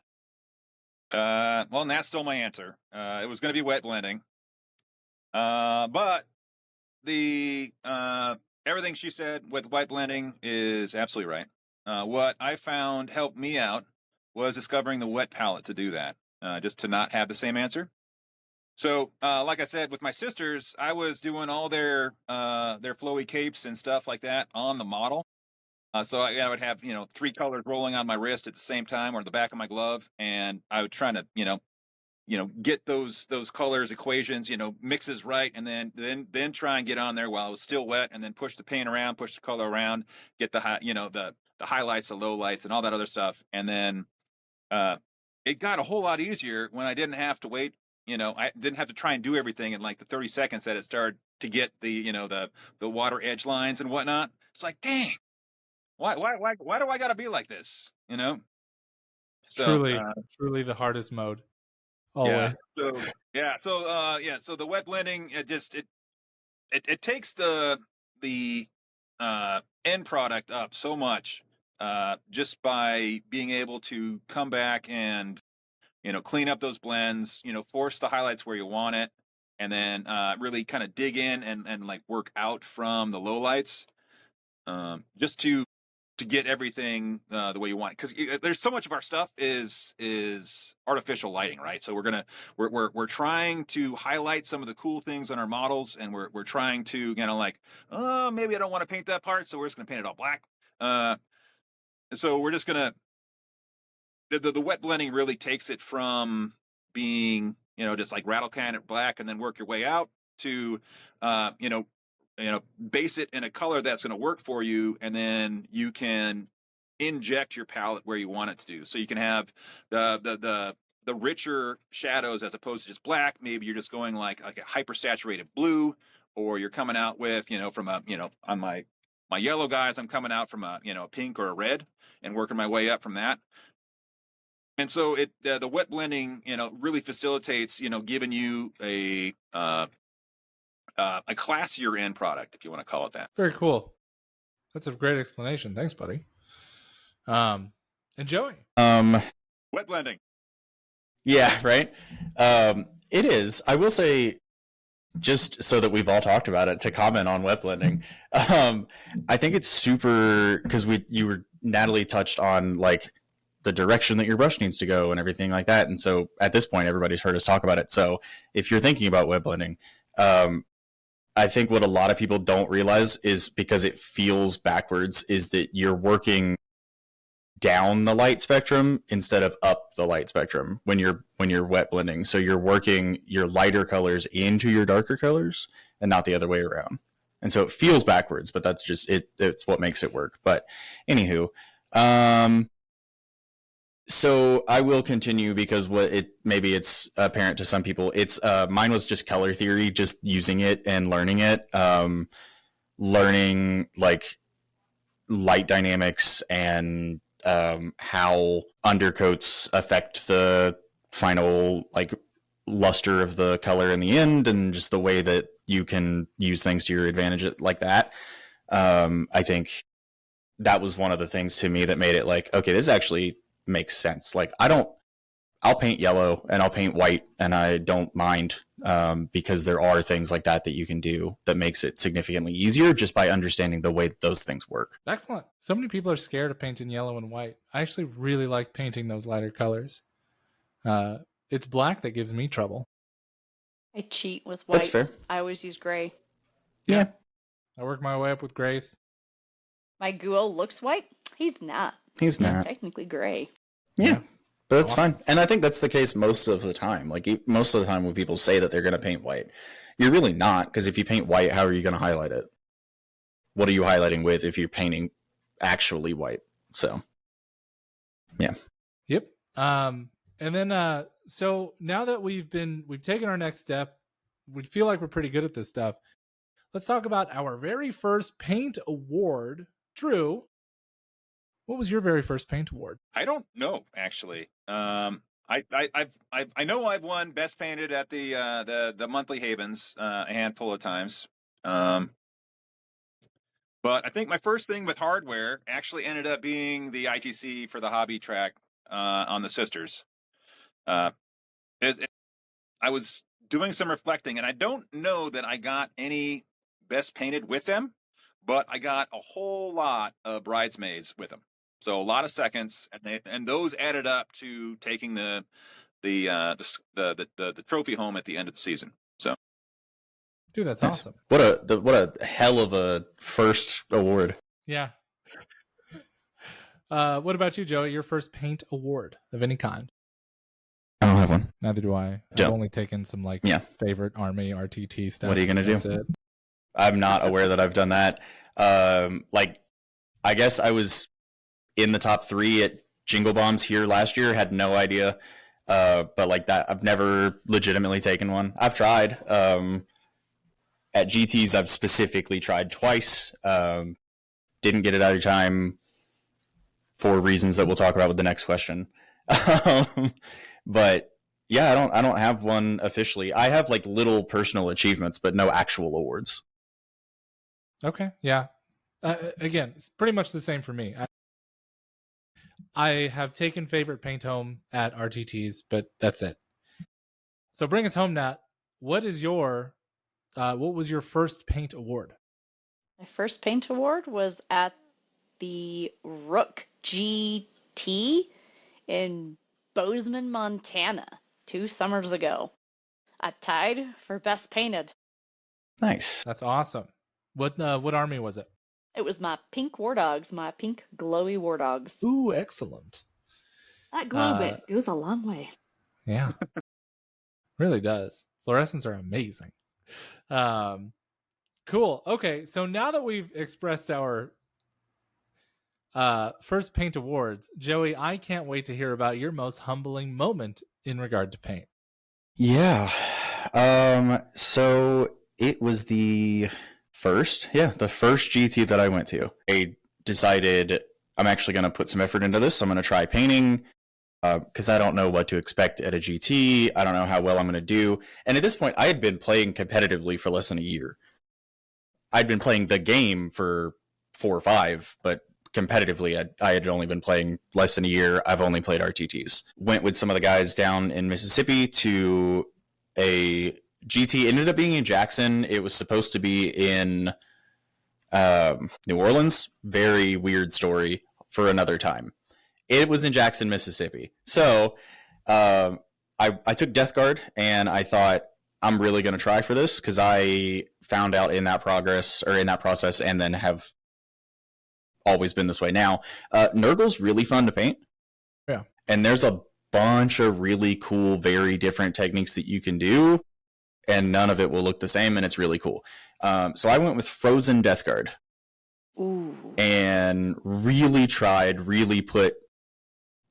Well, Nat stole my answer. It was going to be wet blending. But the everything she said with wet blending is absolutely right. What I found helped me out was discovering the wet palette to do that, just to not have the same answer. So, like I said, with my sisters, I was doing all their flowy capes and stuff like that on the model. So I would have, 3 colors rolling on my wrist at the same time or the back of my glove. And I would try to, get those colors equations, mixes right. And then try and get on there while it was still wet and then push the paint around, push the color around, get the highlights, the lowlights and all that other stuff. And then, it got a whole lot easier when I didn't have to wait. I didn't have to try and do everything in like the 30 seconds that it started to get the water edge lines and whatnot. It's like, dang. Why do I gotta be like this? So Truly the hardest mode. Always. So the wet blending, it takes the end product up so much, just by being able to come back and clean up those blends, force the highlights where you want it, and then really kind of dig in and like work out from the lowlights, just to get everything the way you want it. Because there's so much of our stuff is artificial lighting, right? So we're trying to highlight some of the cool things on our models, and we're trying to like, oh, maybe I don't want to paint that part, so we're just gonna paint it all black. So we're just gonna the wet blending really takes it from being just like rattle can it black and then work your way out to base it in a color that's going to work for you, and then you can inject your palette where you want it to do. So you can have the richer shadows as opposed to just black. Maybe you're just going like a hypersaturated blue, or you're coming out with from a on my yellow guys, I'm coming out from a pink or a red and working my way up from that. And so the wet blending really facilitates giving you a classier end product, if you want to call it that. Very cool. That's a great explanation. Thanks, buddy. And Joey? Wet blending. Yeah, right. It is. I will say, just so that we've all talked about it, to comment on wet blending. I think it's super, because Natalie touched on like the direction that your brush needs to go and everything like that. And so at this point, everybody's heard us talk about it. So if you're thinking about wet blending, I think what a lot of people don't realize is, because it feels backwards, is that you're working down the light spectrum instead of up the light spectrum when you're wet blending. So you're working your lighter colors into your darker colors and not the other way around. And so it feels backwards, but that's just it's what makes it work. But anywho, so I will continue, because maybe it's apparent to some people. It's mine was just color theory, just using it and learning it, learning like light dynamics and how undercoats affect the final like luster of the color in the end, and just the way that you can use things to your advantage like that. I think that was one of the things to me that made it like, okay, this actually makes sense. Like I'll paint yellow and I'll paint white and I don't mind, because there are things like that you can do that makes it significantly easier just by understanding the way that those things work. Excellent. So many people are scared of painting yellow and white. I actually really like painting those lighter colors. It's black that gives me trouble. I cheat with white. That's fair. I always use gray. Yeah. I work my way up with grays. My Guo looks white. He's not. He's not. Technically gray. Yeah. But that's fine. And I think that's the case most of the time. Like most of the time when people say that they're going to paint white, you're really not, because if you paint white, how are you going to highlight it? what are you highlighting with if you're painting actually white? So, yeah. Yep. And then so now that we've taken our next step, we feel like we're pretty good at this stuff. Let's talk about our very first paint award. Drew, what was your very first paint award? I don't know, actually. I know I've won best painted at the monthly Havens a handful of times. But I think my first thing with hardware actually ended up being the ITC for the hobby track on the Sisters. I was doing some reflecting, and I don't know that I got any best painted with them, but I got a whole lot of bridesmaids with them. So a lot of seconds, and those added up to taking the trophy home at the end of the season. So, Dude, that's awesome. What a hell of a first award. Yeah. What about you, Joey? Your first paint award of any kind? I don't have one. Neither do I. I've only taken some favorite Army RTT stuff. What are you gonna do? It. I'm not aware that I've done that. I guess I was in the top 3 at Jingle Bombs here last year. Had no idea. But like that, I've never legitimately taken one. I've tried. At GTs, I've specifically tried twice. Didn't get it either time for reasons that we'll talk about with the next question. But yeah, I don't have one officially. I have like little personal achievements, but no actual awards. Okay, yeah. Again, it's pretty much the same for me. I have taken favorite paint home at RTTs, but that's it. So bring us home, Nat. What was your first paint award? My first paint award was at the Rook GT in Bozeman, Montana, 2 summers ago. I tied for best painted. Nice. That's awesome. What army was it? It was my pink war dogs, my pink glowy war dogs. Ooh, excellent. That glow bit goes a long way. Yeah. Really does. Fluorescents are amazing. Cool. Okay, so now that we've expressed our first paint awards, Joey, I can't wait to hear about your most humbling moment in regard to paint. Yeah. So it was the first GT that I went to. I decided I'm actually going to put some effort into this. I'm going to try painting because I don't know what to expect at a GT. I don't know how well I'm going to do. And at this point, I had been playing competitively for less than a year. I'd been playing the game for 4 or 5, but competitively, I had only been playing less than a year. I've only played RTTs. Went with some of the guys down in Mississippi to a GT. It ended up being in Jackson. It was supposed to be in New Orleans. Very weird story for another time. It was in Jackson, Mississippi. So I took Death Guard, and I thought I'm really going to try for this because I found out in that process, and then have always been this way now. Nurgle's really fun to paint. Yeah. And there's a bunch of really cool, very different techniques that you can do, and none of it will look the same, and it's really cool. So I went with Frozen Death Guard. Ooh. And really put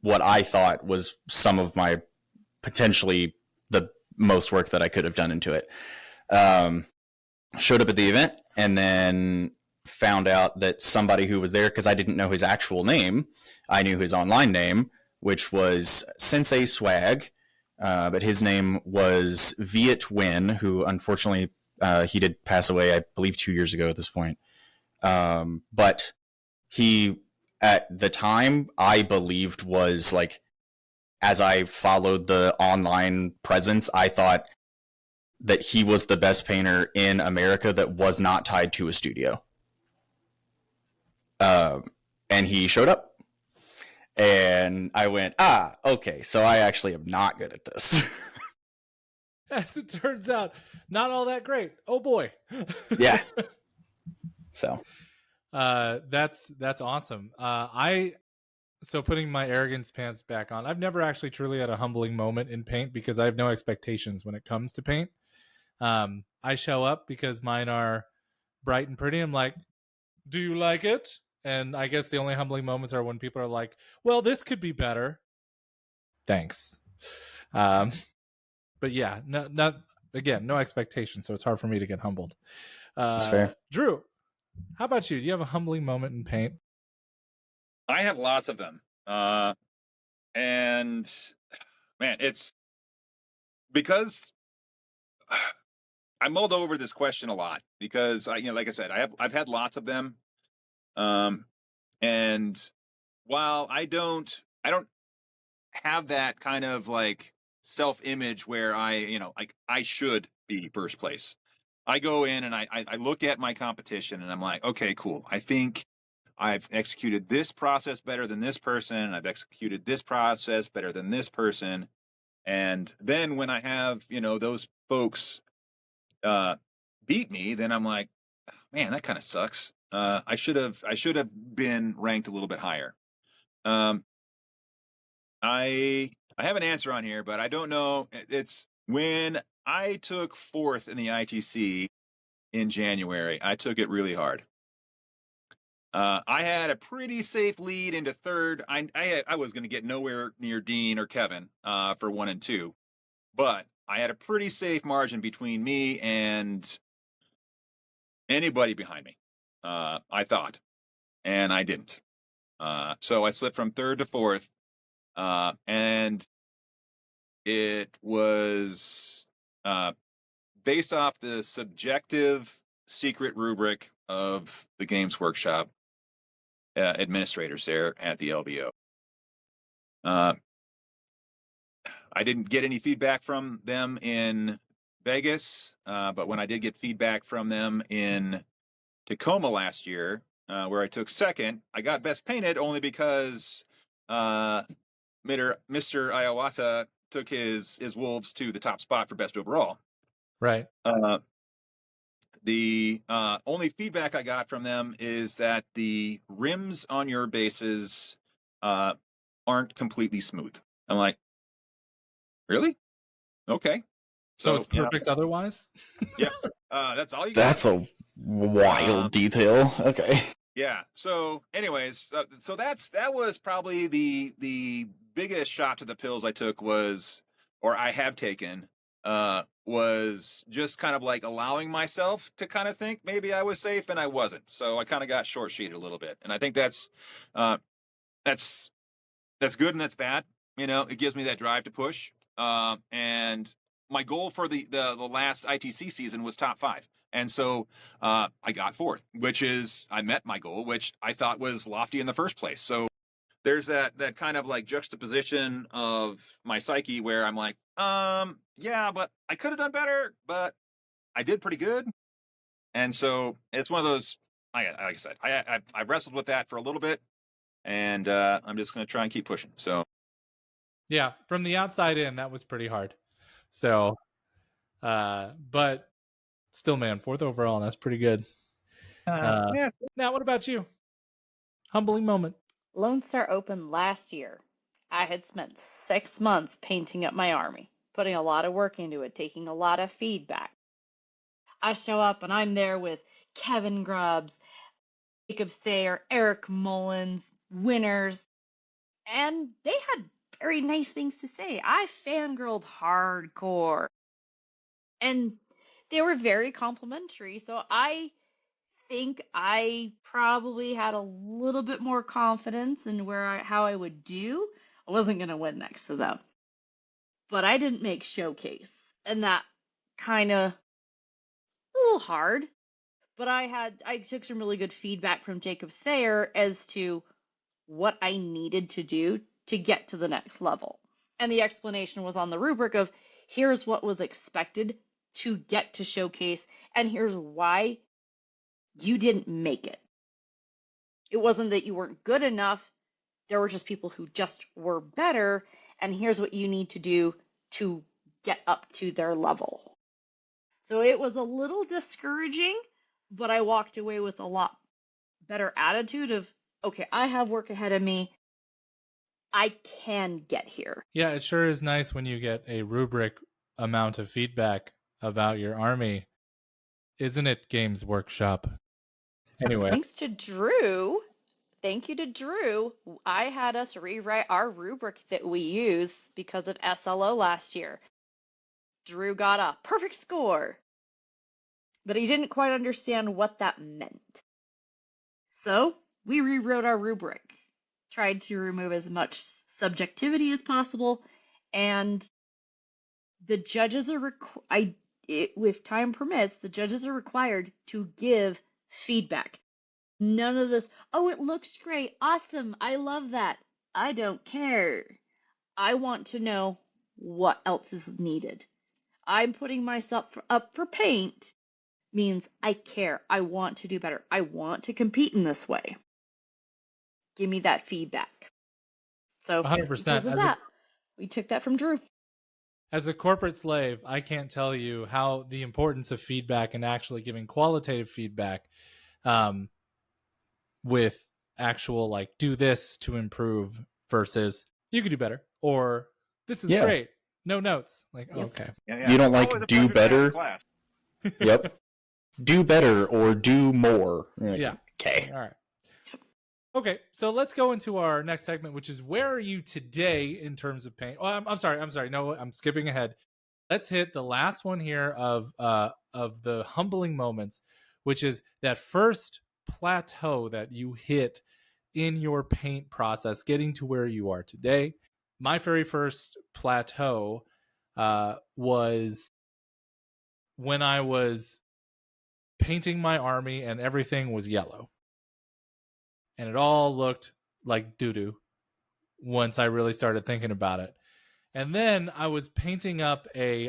what I thought was some of my potentially the most work that I could have done into it. Showed up at the event, and then found out that somebody who was there, because I didn't know his actual name, I knew his online name, which was Sensei Swag, but his name was Viet Win, who unfortunately he did pass away, I believe 2 years ago at this point. But he, at the time, I believed was like, as I followed the online presence, I thought that he was the best painter in America that was not tied to a studio. And he showed up, and I went, okay, so I actually am not good at this. As it turns out, not all that great. Oh boy. Yeah. So that's awesome. So putting my arrogance pants back on, I've never actually truly had a humbling moment in paint because I have no expectations when it comes to paint. I show up because mine are bright and pretty. I'm like, do you like it? And I guess the only humbling moments are when people are like, well, this could be better. Thanks. But yeah, not again, no expectation, so it's hard for me to get humbled. That's fair. Drew, how about you? Do you have a humbling moment in paint? I have lots of them. And man, it's because I mulled over this question a lot because like I said, I've had lots of them. And while I don't have that kind of like self-image where I should be first place. I go in and I look at my competition and I'm like, okay, cool. I think I've executed this process better than this person. I've executed this process better than this person. And then when I have, those folks beat me, then I'm like, man, that kind of sucks. I should have been ranked a little bit higher. I have an answer on here, but I don't know. It's when I took fourth in the ITC in January. I took it really hard. I had a pretty safe lead into third. I was going to get nowhere near Dean or Kevin for 1 and 2, but I had a pretty safe margin between me and anybody behind me. I thought, and I didn't. So I slipped from third to fourth, and it was based off the subjective secret rubric of the Games Workshop administrators there at the LBO. I didn't get any feedback from them in Vegas, but when I did get feedback from them in Tacoma last year, where I took second, I got best painted only because Mr. Iwata took his wolves to the top spot for best overall. Right. The only feedback I got from them is that the rims on your bases aren't completely smooth. I'm like, really? Okay. So it's perfect otherwise? Yeah. That's all you got. That's a wild detail. Okay. Yeah. So anyways, so that was probably the biggest shot to the pills I took I have taken, was just kind of like allowing myself to kind of think maybe I was safe and I wasn't. So I kind of got short sheeted a little bit. And I think that's good and that's bad. It gives me that drive to push. And my goal for the last ITC season was top 5. And so I got fourth, I met my goal, which I thought was lofty in the first place. So there's that kind of like juxtaposition of my psyche where I'm like, yeah, but I could have done better, but I did pretty good. And so it's one of those, like I said, I wrestled with that for a little bit, and I'm just going to try and keep pushing. So yeah, from the outside in, that was pretty hard. So, but still, man, fourth overall, that's pretty good. yeah. Now, what about you? Humbling moment. Lone Star Open last year. I had spent 6 months painting up my army, putting a lot of work into it, taking a lot of feedback. I show up and I'm there with Kevin Grubbs, Jacob Thayer, Eric Mullins, winners, and they had very nice things to say. I fangirled hardcore, and they were very complimentary, so I think I probably had a little bit more confidence in how I would do. I wasn't going to win next to them, but I didn't make showcase, and that kind of a little hard. But I took some really good feedback from Jacob Thayer as to what I needed to do to get to the next level. And the explanation was on the rubric of here's what was expected to get to showcase, and here's why you didn't make it. It wasn't that you weren't good enough. There were just people who just were better, and here's what you need to do to get up to their level. So it was a little discouraging, but I walked away with a lot better attitude of, okay, I have work ahead of me. I can get here. Yeah, it sure is nice when you get a rubric amount of feedback about your army. Isn't it, Games Workshop? Anyway, Thanks to Drew. Thank you to Drew. I had us rewrite our rubric that we use because of SLO last year. Drew got a perfect score, but he didn't quite understand what that meant. So we rewrote our rubric, tried to remove as much subjectivity as possible, and the judges are if time permits, the judges are required to give feedback. None of this, oh, it looks great, awesome, I love that. I don't care. I want to know what else is needed. I'm putting myself up for paint means I care. I want to do better. I want to compete in this way. Give me that feedback. So 100%. because of that, we took that from Drew. As a corporate slave, I can't tell you how the importance of feedback and actually giving qualitative feedback with actual like do this to improve versus you could do better or this is great. No notes. Like, Yep. okay. Yeah. You don't Always like a do pleasure to have better. class. Yep. Do better or do more. Like, Yeah. Okay. All right. Okay, so let's go into our next segment, which is where are you today in terms of paint? Oh, I'm sorry. No, I'm skipping ahead. Let's hit the last one here of the humbling moments, which is that first plateau that you hit in your paint process, getting to where you are today. My very first plateau was when I was painting my army and everything was yellow. And it all looked like doo-doo once I really started thinking about it. And then I was painting up a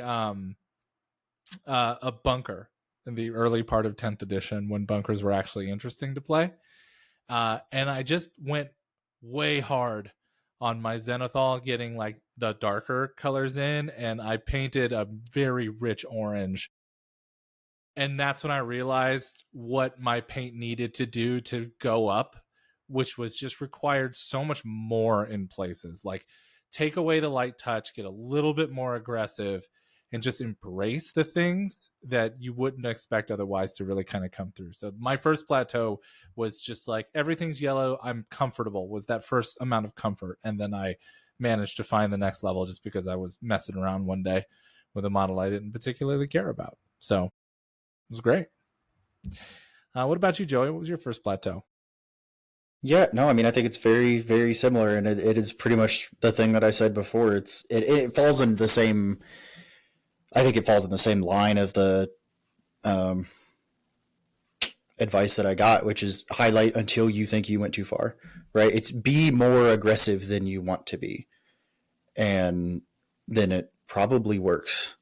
bunker in the early part of 10th edition when bunkers were actually interesting to play. And I just went way hard on my Zenithal, getting like the darker colors in, and I painted a very rich orange. And that's when I realized what my paint needed to do to go up, which was just required so much more in places. Like take away the light touch, get a little bit more aggressive, and just embrace the things that you wouldn't expect otherwise to really kind of come through. So my first plateau was just like everything's yellow, I'm comfortable, was that first amount of comfort. And then I managed to find the next level just because I was messing around one day with a model I didn't particularly care about. So it was great. What about you, Joey? What was your first plateau? Yeah, no, I mean, I think it's very, very similar, and it is pretty much the thing that I said before. It falls in the same. I think it falls in the same line of the advice that I got, which is highlight until you think you went too far. Right? It's be more aggressive than you want to be, and then it probably works.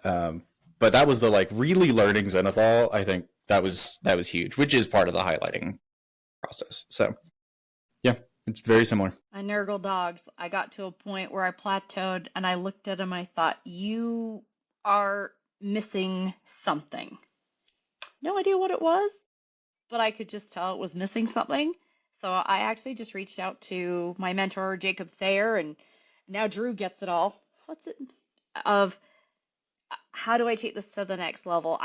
But that was the like really learning Zenithal. I think that was huge, which is part of the highlighting process. So yeah, it's very similar. I Nurgle dogs. I got to a point where I plateaued and I looked at him. I thought, you are missing something. No idea what it was, but I could just tell it was missing something. So I actually just reached out to my mentor, Jacob Thayer, and now Drew gets it all. What's it? Of how do I take this to the next level?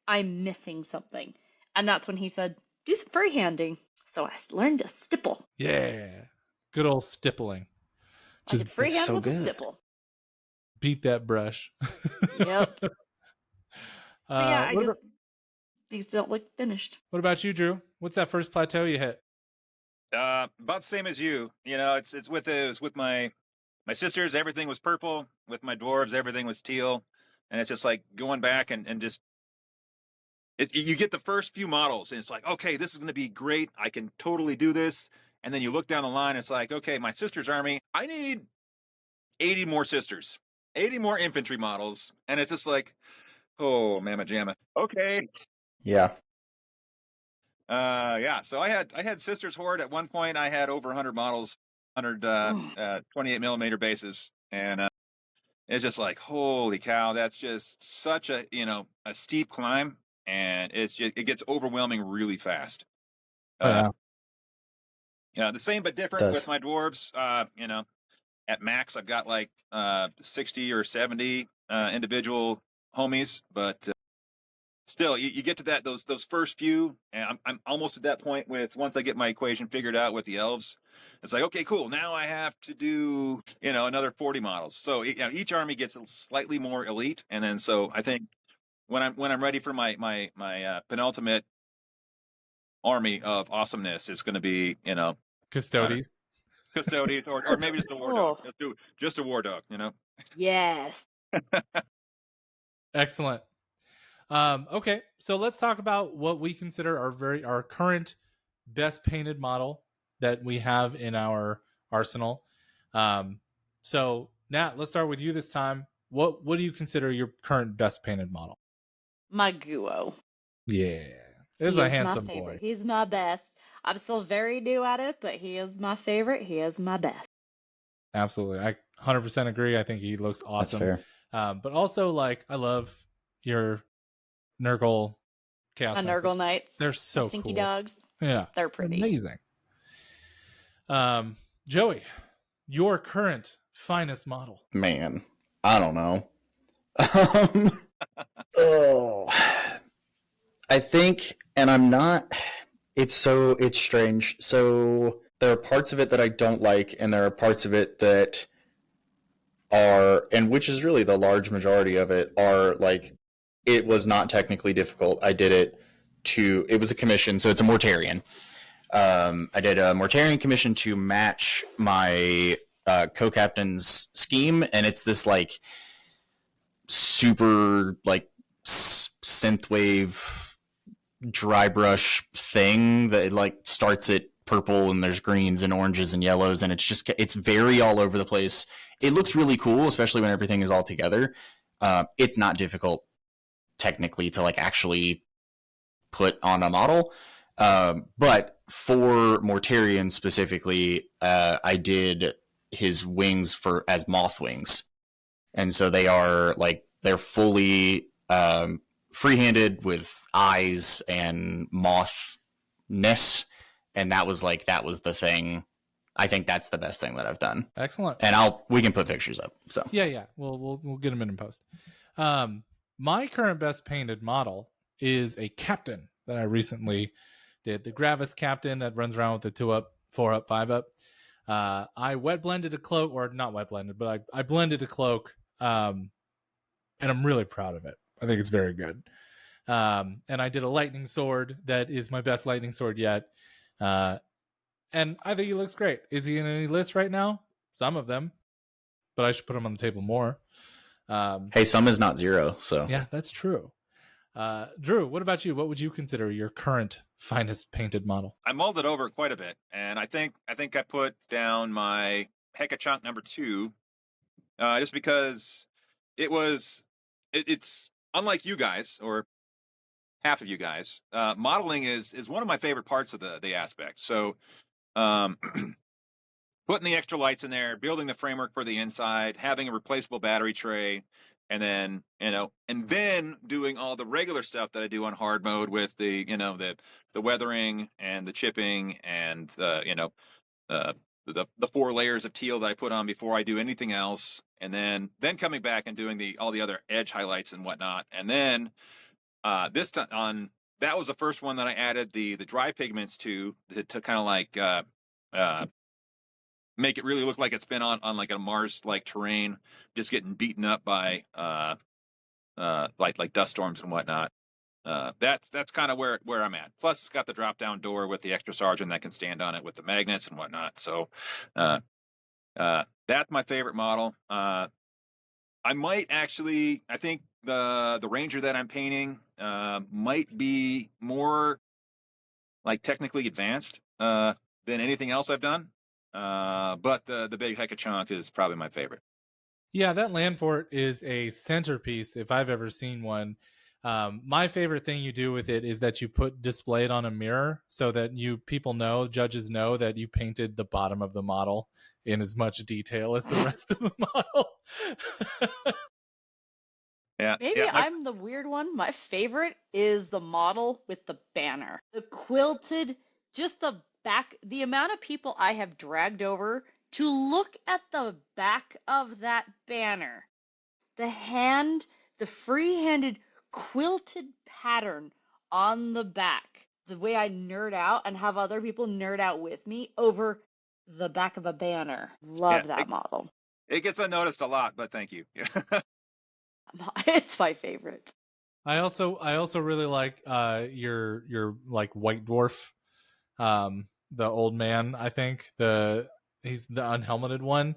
I'm missing something. And that's when he said, do some freehanding. So I learned to stipple. Yeah. Good old stippling. I could freehand so with good. a stipple. Beat that brush. Yep. But yeah, what these don't look finished. What about you, Drew? What's that first plateau you hit? About the same as you. You know, it was with my sisters, everything was purple. With my dwarves, everything was teal. And it's just like going back and just you get the first few models and it's like, okay, this is going to be great. I can totally do this. And then you look down the line, it's like, okay, my sister's army, I need 80 more sisters, 80 more infantry models. And it's just like, oh, mamma jamma. Okay. Yeah. Yeah. So I had Sisters Horde at one point. I had over 100 models, 100 28 millimeter bases, and it's just like, holy cow, that's just such a steep climb, and it gets overwhelming really fast. Yeah, the same but different with my dwarves. At max, I've got like 60 or 70 individual homies, but still, you get to those first few, and I'm almost at that point with once I get my equation figured out with the elves. It's like, okay, cool. Now I have to do another 40 models. So each army gets slightly more elite, and then so I think when I'm ready for my penultimate army of awesomeness is going to be Custodes. Custodes or maybe just a war dog. Let's do just a war dog. Yes. Excellent. Okay, so let's talk about what we consider our current best painted model that we have in our arsenal. So Nat, let's start with you this time. What do you consider your current best painted model? My Guo. Yeah, this is a handsome boy. He's my best. I'm still very new at it, but he is my favorite. He is my best. Absolutely, I 100% agree. I think he looks awesome. That's fair. But also, like, I love your Nurgle Chaos My Knights. Nurgle Knights. They're so Stinky cool. dogs. Yeah, They're pretty. Amazing. Joey, your current finest model. Man, I don't know. Oh, I think, and I'm not. It's strange. So there are parts of it that I don't like, and there are parts of it that are, and which is really the large majority of it, are like, it was not technically difficult. I did it it was a commission, so it's a Mortarion. I did a Mortarion commission to match my co-captain's scheme, and it's this like super like synthwave dry brush thing that like starts at purple and there's greens and oranges and yellows, and it's very all over the place. It looks really cool, especially when everything is all together. It's not difficult technically to like actually put on a model, but for Mortarion specifically, I did his wings as moth wings, and so they're fully free-handed with eyes and mothness, and that was the thing. I think that's the best thing that I've done. Excellent. And we can put pictures up. So yeah, we'll get them in post. My current best painted model is a captain that I recently did, the Gravis captain that runs around with the 2-up, 4-up, 5-up. I wet blended a cloak, or not wet blended, but I blended a cloak, and I'm really proud of it. I think it's very good. And I did a lightning sword that is my best lightning sword yet. And I think he looks great. Is he in any list right now? Some of them, but I should put him on the table more. Hey, some is not zero, so yeah, that's true. Drew, what about you? What would you consider your current finest painted model? I mulled it over quite a bit, and I think I put down my Hekachunk number 2, just because it's unlike you guys, or half of you guys. Modeling is one of my favorite parts of the aspect. So, putting the extra lights in there, building the framework for the inside, having a replaceable battery tray, and then doing all the regular stuff that I do on hard mode with the weathering and the chipping and the 4 layers of teal that I put on before I do anything else, and then coming back and doing all the other edge highlights and whatnot. And then this time that was the first one that I added the dry pigments to kind of like make it really look like it's been on like a Mars like terrain, just getting beaten up by like dust storms and whatnot. That's kind of where I'm at. Plus, it's got the drop down door with the extra sergeant that can stand on it with the magnets and whatnot. So that's my favorite model. I might actually, I think the Ranger that I'm painting might be more like technically advanced than anything else I've done. But the big Hekachunk is probably my favorite. Yeah, that land fort is a centerpiece if I've ever seen one. My favorite thing you do with it is that you display it on a mirror so that judges know that you painted the bottom of the model in as much detail as the rest of the model. Yeah. Maybe I'm the weird one. My favorite is the model with the banner. The quilted, just the back, the amount of people I have dragged over to look at the back of that banner. The free-handed quilted pattern on the back, the way I nerd out and have other people nerd out with me over the back of a banner. Love Yeah, that model. it gets unnoticed a lot, but thank you. It's my favorite. I also really like your like white dwarf, the old man. I think he's the unhelmeted one.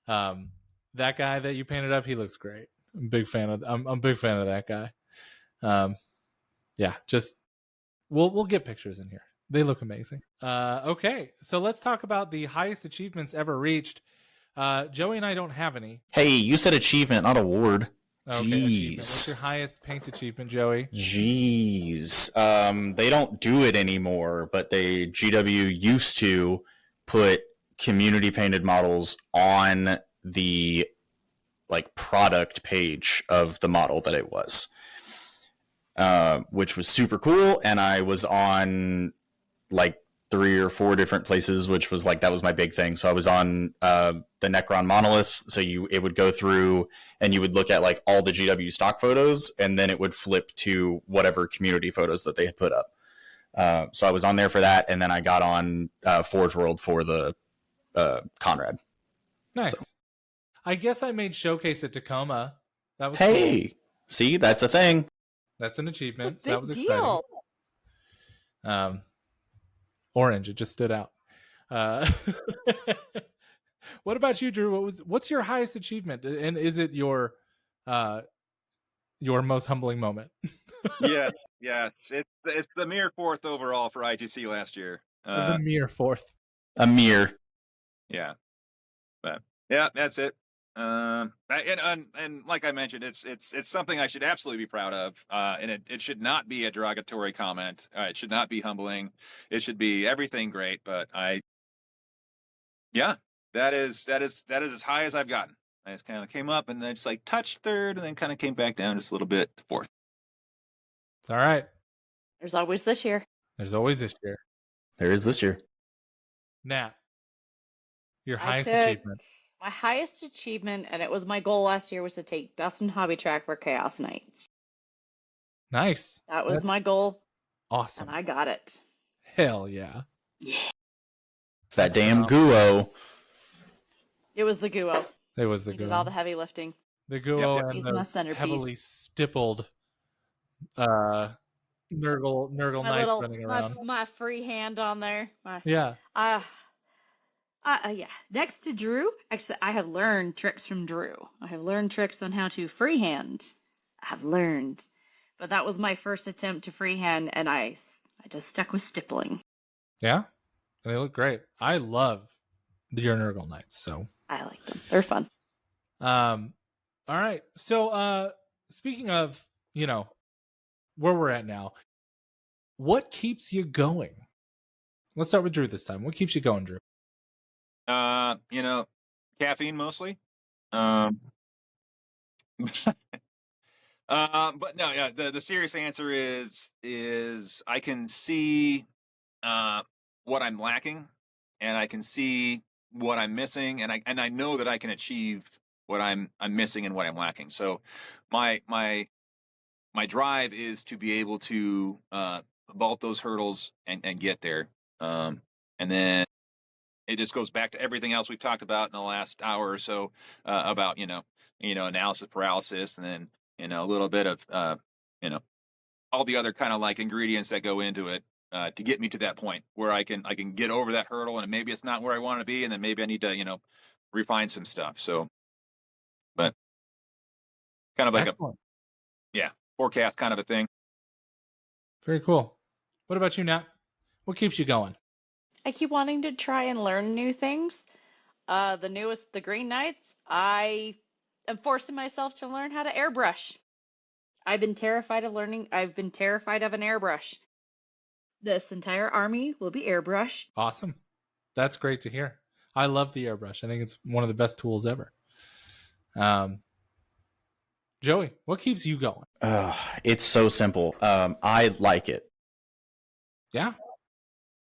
That guy that you painted up, he looks great. I'm a big fan of that guy. Yeah, just we'll get pictures in here. They look amazing. Okay, so let's talk about the highest achievements ever reached. Joey and I don't have any. Hey, you said achievement, not award. Okay, achievement. What's your highest paint achievement, Joey? Jeez. They don't do it anymore, but GW used to put community painted models on the like product page of the model that it was, which was super cool. And I was on like 3 or 4 different places, which was like, that was my big thing. So I was on the Necron monolith. So it would go through and you would look at like all the GW stock photos, and then it would flip to whatever community photos that they had put up. So I was on there for that. And then I got on Forge World for the Conrad. Nice. So. I guess I made Showcase at Tacoma. That was cool. See, that's a thing. That's an achievement. It's a big that was deal. Exciting. Orange, it just stood out. What about you, Drew? What's your highest achievement, and is it your most humbling moment? Yes. It's the mere 4th overall for IGC last year. The mere 4th. A mere. Yeah, but yeah, that's it. And like I mentioned, it's something I should absolutely be proud of. And it should not be a derogatory comment. It should not be humbling. It should be everything great. But that is as high as I've gotten. I just kind of came up and then just like touched 3rd, and then kind of came back down just a little bit to 4th. It's all right. There's always this year. There's always this year. There is this year. Nat, your highest achievement. My highest achievement, and it was my goal last year, was to take Best in Hobby Track for Chaos Knights. Nice. That's my goal. Awesome. And I got it. Hell yeah. Yeah. It's that damn Guo. It was the Guo. It was the He Guo. did all the heavy lifting. The Guo and He's my the centerpiece. heavily stippled Nurgle knight running around. My free hand on there. Yeah. Yeah. Next to Drew, actually, I have learned tricks from Drew. I have learned tricks on how to freehand. I have learned. But that was my first attempt to freehand, and I just stuck with stippling. Yeah. They look great. I love your Nurgle Knights, so. I like them. They're fun. All right. So, speaking of, where we're at now, what keeps you going? Let's start with Drew this time. What keeps you going, Drew? Caffeine mostly. But no, yeah. The serious answer is I can see what I'm lacking, and I can see what I'm missing, and I know that I can achieve what I'm missing and what I'm lacking. So my drive is to be able to vault those hurdles and get there. And then it just goes back to everything else we've talked about in the last hour or so about analysis paralysis, and then a little bit of all the other kind of like ingredients that go into it to get me to that point where I can get over that hurdle, and maybe it's not where I want to be, and then maybe I need to refine some stuff. So, but kind of like Excellent. forecast kind of a thing. Very cool. What about you, Nat? What keeps you going? I keep wanting to try and learn new things. The Green Knights, I am forcing myself to learn how to airbrush. I've been terrified of an airbrush. This entire army will be airbrushed. Awesome. That's great to hear. I love the airbrush. I think it's one of the best tools ever. Joey, what keeps you going? It's so simple. I like it. Yeah.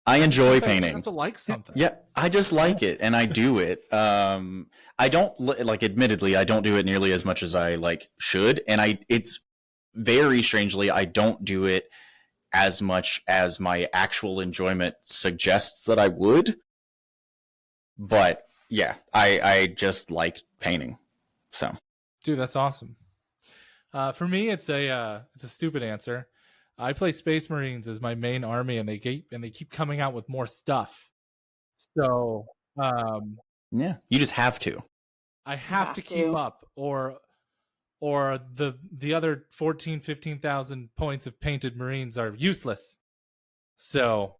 I enjoy You painting. have to like something. Yeah, I just like it, and I do it. I don't admittedly, I don't do it nearly as much as I should, and it's very strangely, I don't do it as much as my actual enjoyment suggests that I would. But yeah, I just like painting. So, Dude, that's awesome. For me, it's a stupid answer. I play Space Marines as my main army, and they keep coming out with more stuff. So yeah, you just have to. I have to keep up, or the other 15,000 points of painted Marines are useless. So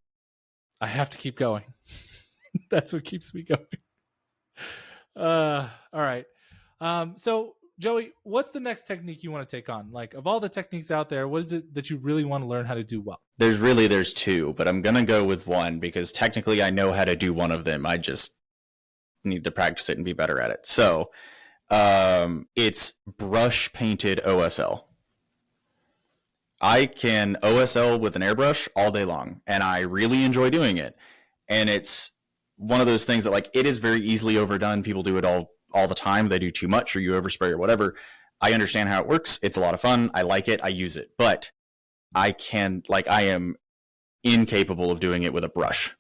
I have to keep going. That's what keeps me going. All right. So Joey, what's the next technique you want to take on? Like, of all the techniques out there, what is it that you really want to learn how to do well? There's two, but I'm gonna go with one because technically I know how to do one of them. I just need to practice it and be better at it. So it's brush painted OSL. I can OSL with an airbrush all day long, and I really enjoy doing it. And it's one of those things that, like, it is very easily overdone. People do it all the time. They do too much, or you overspray, or whatever. I understand how it works. It's a lot of fun. I like it. I use it. But I am incapable of doing it with a brush.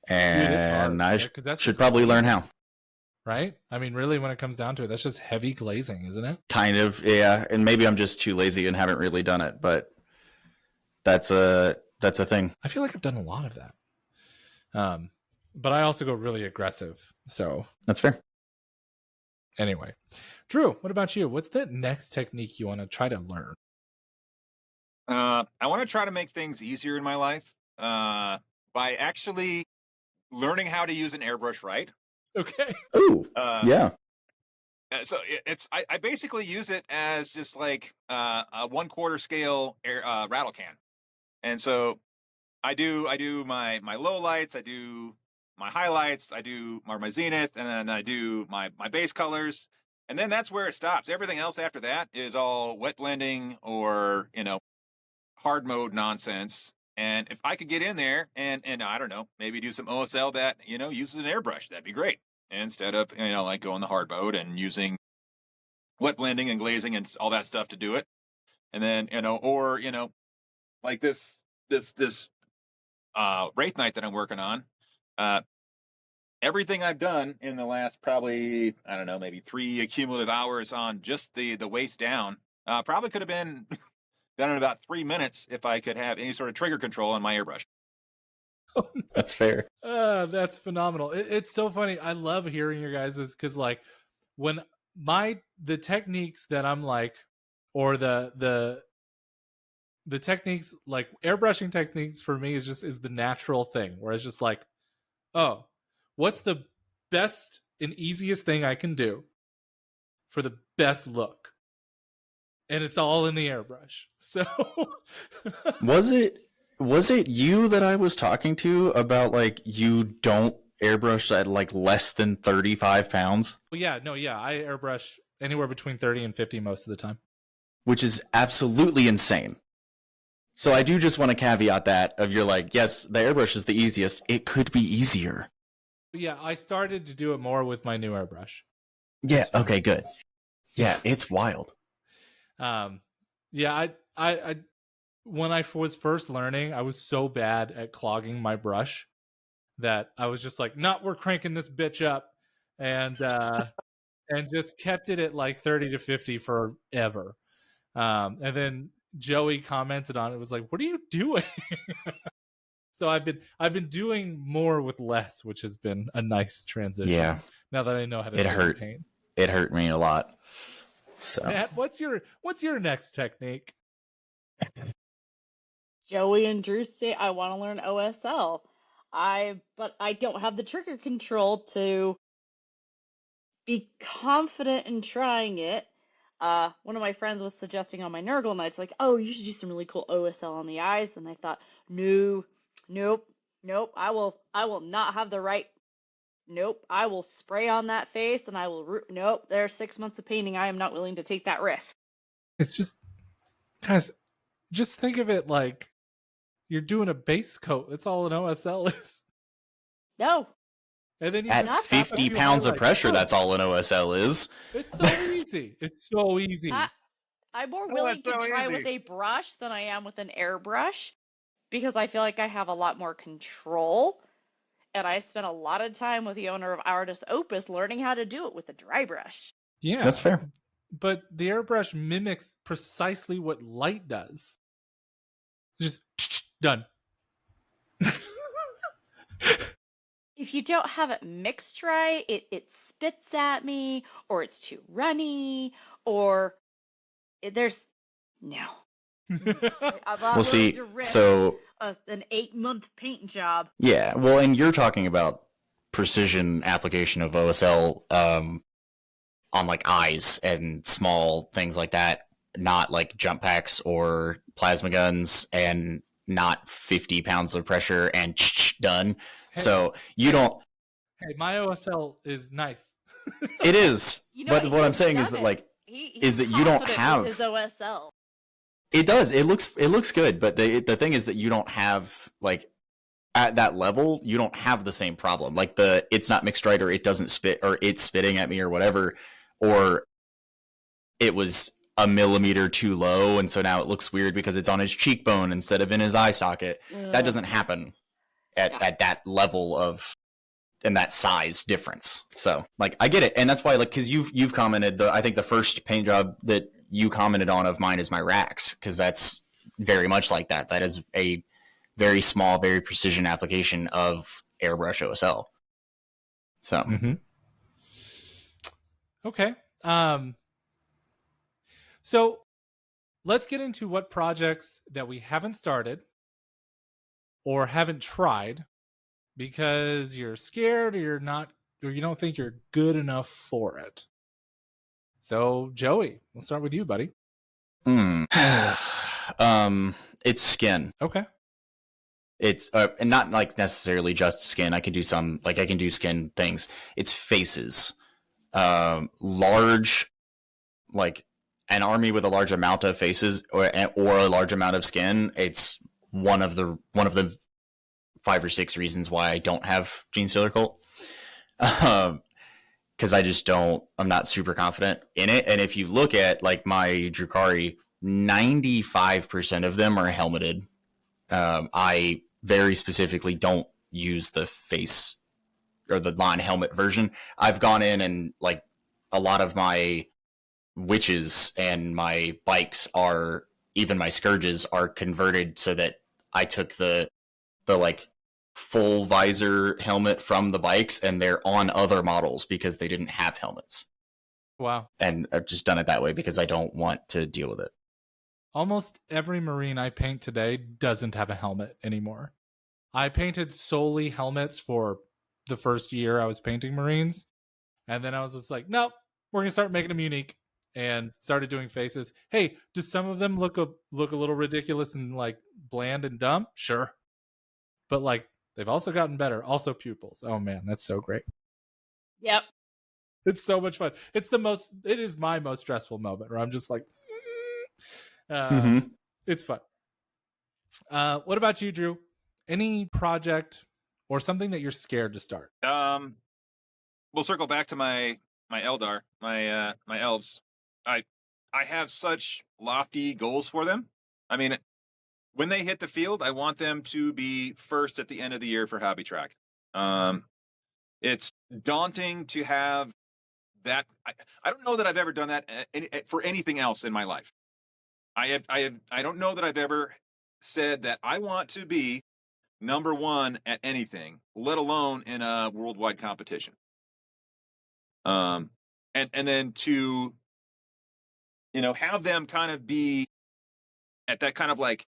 And I should probably learn how. Right? I mean, really, when it comes down to it, that's just heavy glazing, isn't it? Kind of, yeah. And maybe I'm just too lazy and haven't really done it, but that's a thing. I feel like I've done a lot of that. But I also go really aggressive. So that's fair. Anyway, Drew, what about you? What's the next technique you want to try to learn? I want to try to make things easier in my life by actually learning how to use an airbrush right. Okay. Oh, yeah. So I basically use it as just like a 1/4 scale rattle can, and so I do my low lights, I do my highlights, I do my zenith, and then I do my base colors, and then that's where it stops. Everything else after that is all wet blending or hard mode nonsense. And if I could get in there and I don't know, maybe do some OSL that uses an airbrush, that'd be great. Instead of like going the hard mode and using wet blending and glazing and all that stuff to do it. And then or like this Wraith Knight that I'm working on, everything I've done in the last probably, I don't know, maybe 3 cumulative hours on just the waist down, probably could have been done in about 3 minutes if I could have any sort of trigger control on my airbrush. Oh, no. That's fair. That's phenomenal. It's so funny. I love hearing your guys' because like when the techniques that I'm like, or the techniques like airbrushing techniques for me is the natural thing where it's just like, oh, what's the best and easiest thing I can do for the best look? And it's all in the airbrush. So was it you that I was talking to about like you don't airbrush at like less than 35 pounds? Well, yeah, I airbrush anywhere between 30 and 50 most of the time. Which is absolutely insane. So I do just want to caveat that of you're like, yes, the airbrush is the easiest. It could be easier. Yeah, I started to do it more with my new airbrush. Yeah, okay, good. Yeah, it's wild. Yeah, I when I was first learning, I was so bad at clogging my brush that I was just like, we're cranking this bitch up, and just kept it at like 30 to 50 forever. And then Joey commented on it, was like, what are you doing? So I've been doing more with less, which has been a nice transition. Yeah. Now that I know how to paint. It hurt me a lot. So Matt, what's your next technique? Joey and Drew say I want to learn OSL. But I don't have the trigger control to be confident in trying it. One of my friends was suggesting on my Nurgle nights, like, oh, you should do some really cool OSL on the eyes, and I thought, nope, I will not have the right. Nope, I will spray on that face, and I will. Nope, there's 6 months of painting. I am not willing to take that risk. It's just, guys, just think of it like you're doing a base coat. That's all an OSL is. No. And then you at 50 pounds of pressure, that's all an OSL is. It's so easy. It's so easy. I'm more Oh, willing that's to so try easy. with a brush than I am with an airbrush because I feel like I have a lot more control. And I spent a lot of time with the owner of Artist Opus learning how to do it with a dry brush. Yeah. That's fair. But the airbrush mimics precisely what light does. Just done. If you don't have it mixed right, it spits at me, or it's too runny, or there's no. I'm not Well, willing see, to risk so an 8-month paint job. yeah, well, and you're talking about precision application of OSL on like eyes and small things like that, not like jump packs or plasma guns, and not 50 pounds of pressure and done. Hey. So you don't. Hey, my OSL is nice. It is, You know, but what I'm saying is that like he's that you don't confident have with his OSL. It does. It looks good, but the thing is that you don't have like at that level, you don't have the same problem. Like it's not mixed right, or it doesn't spit, or it's spitting at me, or whatever, or it was a millimeter too low, and so now it looks weird because it's on his cheekbone instead of in his eye socket. That doesn't happen at that level of and that size difference. So like I get it, and that's why like because you've commented I think the first paint job that you commented on of mine is my racks, because that's very much like that. That is a very small, very precision application of airbrush OSL. So Okay. So let's get into what projects that we haven't started or haven't tried because you're scared or you're not, or you don't think you're good enough for it. So Joey, we'll start with you, buddy. It's skin. Okay. It's and not like necessarily just skin. I can do skin things. It's faces. Large, like an army with a large amount of faces or a large amount of skin. It's one of the 5 or 6 reasons why I don't have Gene Stealer Cult. Because I'm not super confident in it. And if you look at like my Drukhari, 95% of them are helmeted. I very specifically don't use the face or the non-helmet version. I've gone in and like a lot of my witches and my bikes are, even my scourges are converted so that I took the like full visor helmet from the bikes, and they're on other models because they didn't have helmets. Wow. And I've just done it that way because I don't want to deal with it. Almost every Marine I paint today doesn't have a helmet anymore. I painted solely helmets for the first year I was painting Marines. And then I was just like, nope, we're going to start making them unique, and started doing faces. Hey, do some of them look a little ridiculous and like bland and dumb? Sure. But like they've also gotten better. Also pupils. Oh man, that's so great. Yep. It's so much fun. It is my most stressful moment where I'm just like, it's fun. What about you, Drew? Any project or something that you're scared to start? We'll circle back to my Eldar, my elves. I have such lofty goals for them. I mean, when they hit the field, I want them to be first at the end of the year for Hobby Track. It's daunting to have that. I don't know that I've ever done that for anything else in my life. I don't know that I've ever said that I want to be number one at anything, let alone in a worldwide competition. And then to, have them kind of be at that kind of like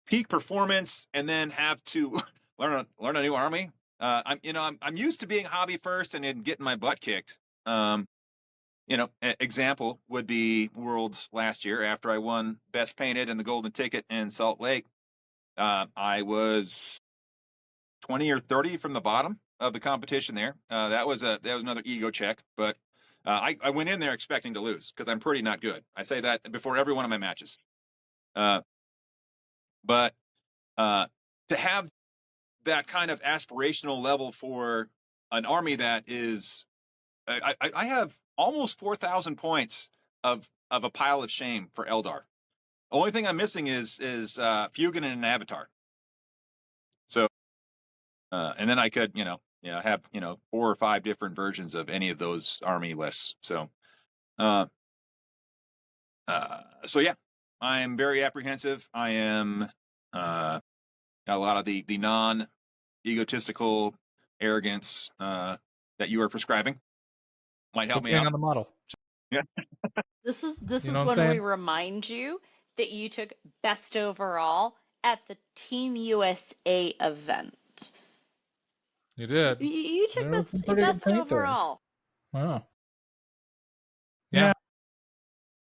peak performance, and then have to learn a new army. I'm used to being hobby first and then getting my butt kicked. Example would be Worlds last year after I won Best Painted and the Golden Ticket in Salt Lake. I was 20 or 30 from the bottom of the competition there. That was another ego check, but I went in there expecting to lose because I'm pretty not good. I say that before every one of my matches. But to have that kind of aspirational level for an army that is, I have almost 4,000 points of of a pile of shame for Eldar. Only thing I'm missing is Fugan and an Avatar. So, and then I could, have 4 or 5 different versions of any of those army lists. So, yeah, I'm very apprehensive. I am got a lot of the non-egotistical arrogance that you are prescribing. Might help me out on the model. Yeah. This is You know what I'm when we saying? remind you that you took best overall at the Team USA event. You did. You took There was some pretty good best paint there. overall. Wow. Yeah.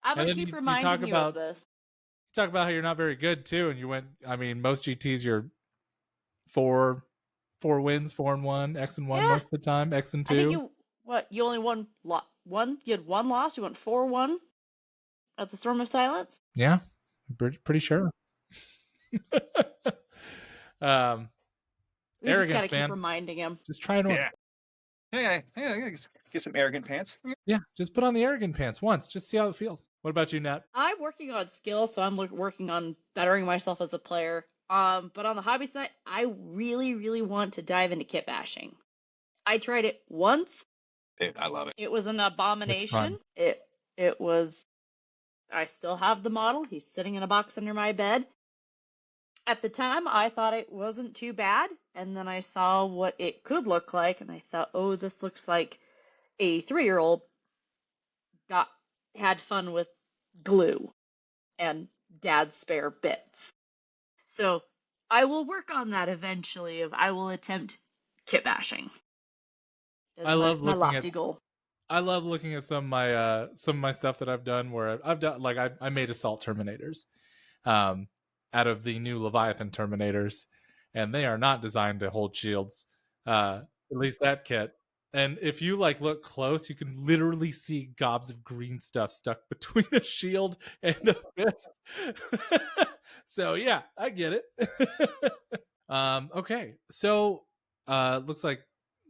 I'm And gonna then keep you reminding talk you about- of this. Talk about how you're not very good too, and you went. I mean, most GTs you're 4 wins, 4-1, X and 1 Yeah. most of the time, X and 2. I think you only won one. You had one loss. You went 4-1 at the Storm of Silence. Yeah, pretty sure. We just Arrogance, gotta man. keep reminding him. Just try it on. Yeah. Get some arrogant pants. Yeah, just put on the arrogant pants once. Just see how it feels. What about you, Nat? I'm working on skill, so I'm working on bettering myself as a player. But on the hobby side, I really, really want to dive into kit bashing. I tried it once. Dude, I love it. It was an abomination. It was. I still have the model. He's sitting in a box under my bed. At the time, I thought it wasn't too bad, and then I saw what it could look like, and I thought, oh, this looks like a 3-year-old had fun with glue and dad's spare bits. So I will work on that eventually. I will attempt kit bashing. I love my looking lofty at- goal. I love looking at some of my stuff that I've done where I've done like I made assault terminators out of the new Leviathan terminators, and they are not designed to hold shields. At least that kit. And if you like look close, you can literally see gobs of green stuff stuck between a shield and a fist. So yeah, I get it. Okay, so looks like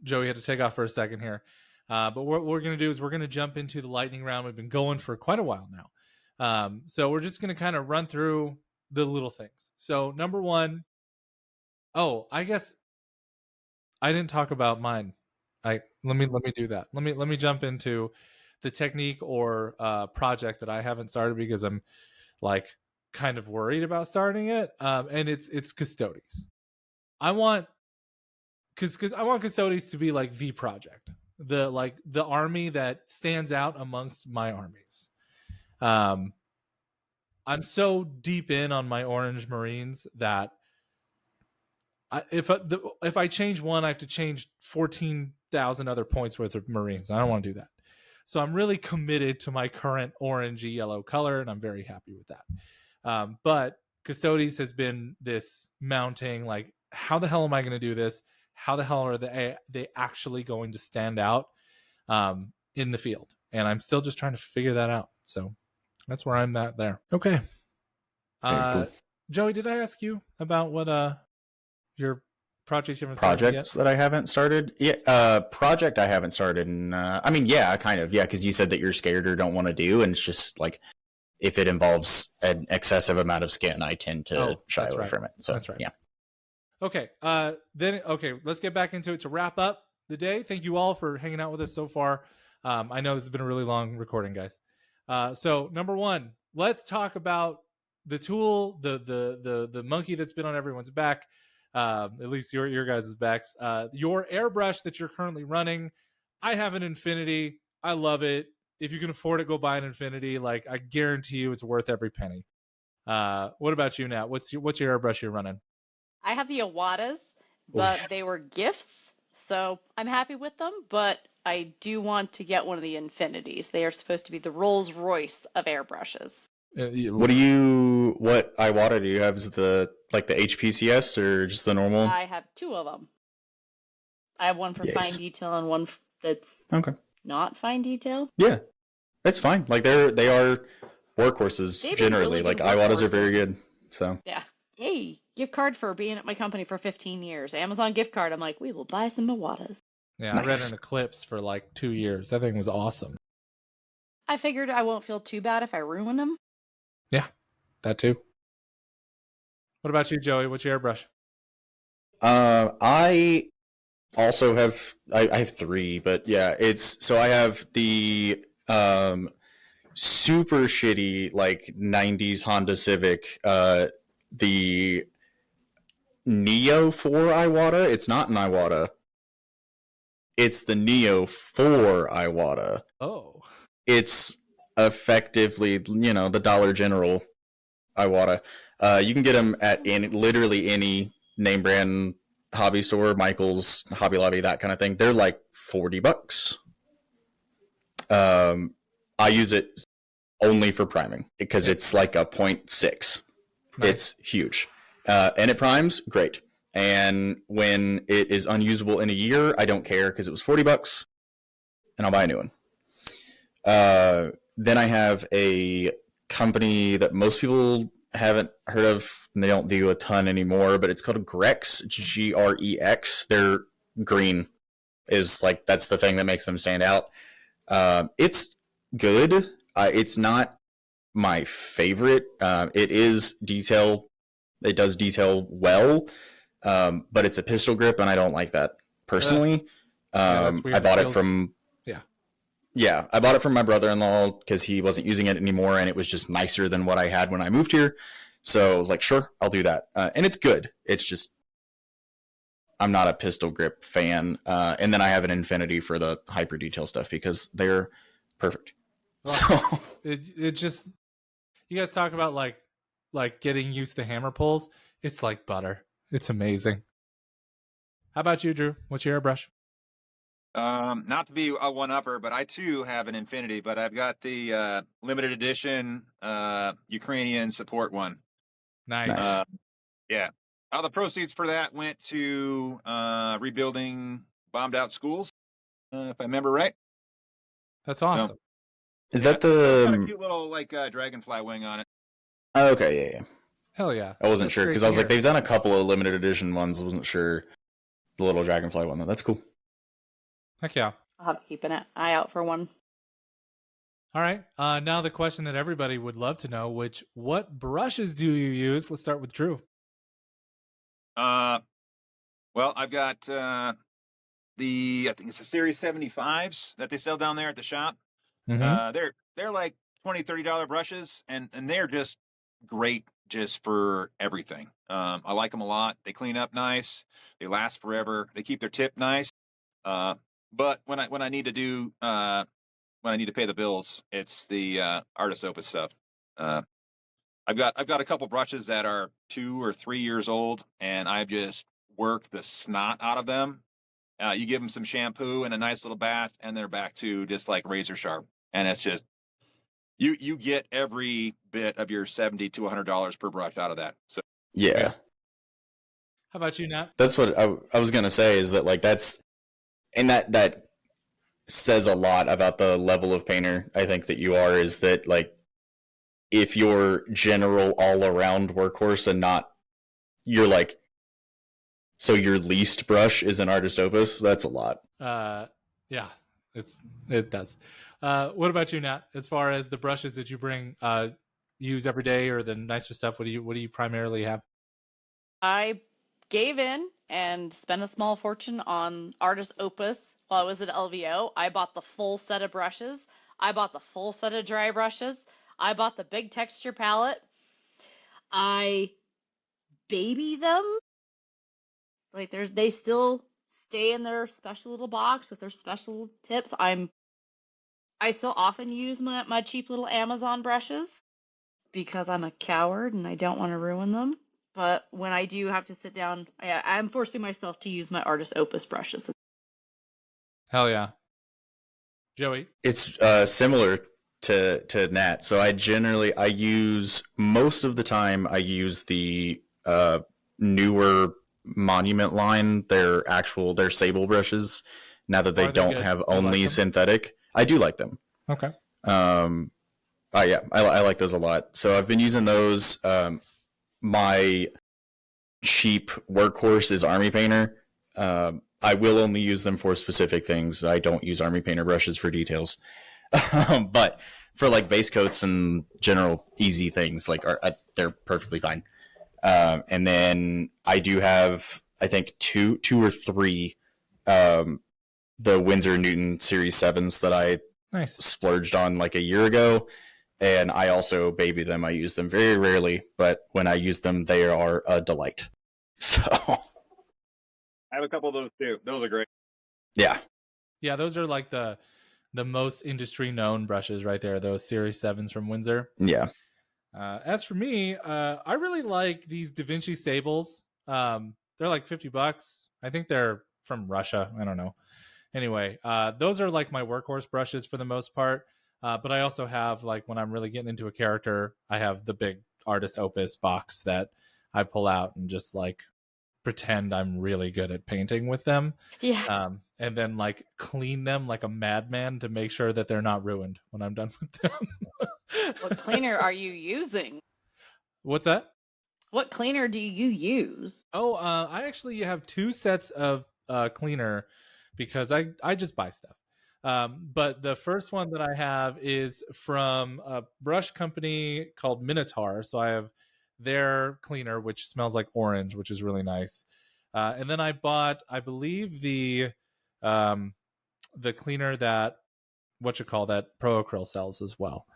Joey had to take off for a second here. But what we're going to do is we're going to jump into the lightning round. We've been going for quite a while now. So we're just going to kind of run through the little things. So number 1, I guess I didn't talk about mine. Let me do that. Let me jump into the technique or project that I haven't started because I'm like kind of worried about starting it. And it's Custodes. I want Custodes to be like the project, the army that stands out amongst my armies. I'm so deep in on my Orange Marines that if I change one, I have to change 14,000 other points worth of Marines. I don't want to do that. So I'm really committed to my current orangey yellow color, and I'm very happy with that. But Custodes has been this mounting, like, how the hell am I going to do this? How the hell are they actually going to stand out in the field? And I'm still just trying to figure that out. So that's where I'm at there. Okay. Cool. Joey, did I ask you about what your project you haven't started Projects that I haven't started? Yeah, project I haven't started. And I mean, yeah, kind of. Yeah, because you said that you're scared or don't want to do. And it's just like, if it involves an excessive amount of skin, I tend to shy away from it. So that's right. Yeah. Okay. Let's get back into it to wrap up the day. Thank you all for hanging out with us so far. I know this has been a really long recording, guys. So number 1, let's talk about the tool, the monkey that's been on everyone's back, at least your guys' backs. Your airbrush that you're currently running. I have an Infinity. I love it. If you can afford it, go buy an Infinity. Like, I guarantee you, it's worth every penny. What about you, Nat? What's your airbrush you're running? I have the Awatas, but they were gifts, so I'm happy with them. But I do want to get one of the Infinities. They are supposed to be the Rolls Royce of airbrushes. What Iwata do you have? Is the HPCS or just the normal? I have 2 of them. I have one for fine detail and one that's not fine detail. Yeah, that's fine. Like they are workhorses generally. Like Iwatas are very good. So yeah. Hey, gift card for being at my company for 15 years. Amazon gift card. I'm like, we will buy some Iwatas. Yeah, nice. I read an Eclipse for like 2 years. That thing was awesome. I figured I won't feel too bad if I ruin them. Yeah, that too. What about you, Joey? What's your airbrush? I also have I have three, but yeah, I have the super shitty like 90s Honda Civic, the Neo 4 Iwata. It's not an Iwata. It's the Neo 4 Iwata. Oh. It's effectively, the Dollar General Iwata. You can get them at literally any name brand hobby store, Michael's, Hobby Lobby, that kind of thing. They're like $40. I use it only for priming because it's like a 0.6. Nice. It's huge. And it primes, great. And when it is unusable in a year, I don't care because it was $40 and I'll buy a new one. Then I have a company that most people haven't heard of, and they don't do a ton anymore, but it's called Grex, Grex. Their green is like, that's the thing that makes them stand out. It's good. It's not my favorite. It is detail. It does detail well, but it's a pistol grip, and I don't like that personally. I bought it from... Yeah, I bought it from my brother-in-law because he wasn't using it anymore, and it was just nicer than what I had when I moved here. So I was like, sure, I'll do that. And it's good. It's just, I'm not a pistol grip fan. And then I have an Infinity for the hyper detail stuff because they're perfect. Well, so it just, you guys talk about like getting used to hammer pulls. It's like butter. It's amazing. How about you, Drew? What's your airbrush? Not to be a one-upper, but I too have an Infinity, but I've got the limited edition Ukrainian support one. Nice. Yeah. All the proceeds for that went to rebuilding bombed out schools, if I remember right. That's awesome. So, is that the... It's got a cute little like dragonfly wing on it. Oh, okay, yeah. Hell yeah. I wasn't sure because I was like, they've done a couple of limited edition ones. I wasn't sure the little dragonfly one. That's cool. Heck yeah. I'll have to keep an eye out for one. All right. Now the question that everybody would love to know, what brushes do you use? Let's start with Drew. Well, I've got I think it's the Series 75s that they sell down there at the shop. Mm-hmm. They're like $20-$30 brushes, and they're just great just for everything. I like them a lot. They clean up nice. They last forever. They keep their tip nice. But when I need to do when I need to pay the bills, it's the Artist Opus stuff. I've got a couple brushes that are 2 or 3 years old, and I've just worked the snot out of them. You give them some shampoo and a nice little bath, and they're back to just like razor sharp. And it's just you get every bit of your $70 to $100 per brush out of that. So yeah. How about you, Nat? That's what I was gonna say. Is that like that's. And that says a lot about the level of painter I think that you are, is that like if you're general all around workhorse and not, you're like, so your least brush is an Artist Opus, that's a lot. Yeah, it does. What about you, Nat? As far as the brushes that you bring use every day or the nicer stuff, what do you primarily have? I gave in and spent a small fortune on Artist Opus while I was at LVO. I bought the full set of brushes. I bought the full set of dry brushes. I bought the big texture palette. I baby them. Like they still stay in their special little box with their special tips. I still often use my cheap little Amazon brushes because I'm a coward and I don't want to ruin them. But when I do have to sit down, I'm forcing myself to use my Artist Opus brushes. Hell yeah. Joey? It's similar to Nat. So I use, most of the time, I use the newer Monument line, their Sable brushes, now that they don't have only synthetic. I do like them. Okay. Yeah, I like those a lot. So I've been using those. My cheap workhorse is Army Painter. I will only use them for specific things. I don't use Army Painter brushes for details. But for like base coats and general easy things, like they're perfectly fine. And then I do have, I think, two or three, the Winsor Newton Series 7s that I splurged on like a year ago. And I also baby them. I use them very rarely, but when I use them, they are a delight. So I have a couple of those too. Those are great. Yeah. Yeah, those are like the most industry known brushes right there, those Series 7s from Windsor. Yeah. As for me, I really like these Da Vinci Sables. They're like $50. I think they're from Russia. I don't know. Anyway, those are like my workhorse brushes for the most part. But I also have, like, when I'm really getting into a character, I have the big Artist Opus box that I pull out and just like pretend I'm really good at painting with them. Yeah. And then like clean them like a madman to make sure that they're not ruined when I'm done with them. What cleaner are you using? What's that? What cleaner do you use? Oh, I actually have 2 sets of cleaner because I just buy stuff. But the first one that I have is from a brush company called Minotaur. So I have their cleaner, which smells like orange, which is really nice. And then I bought, I believe, the cleaner that that Pro Acryl sells as well.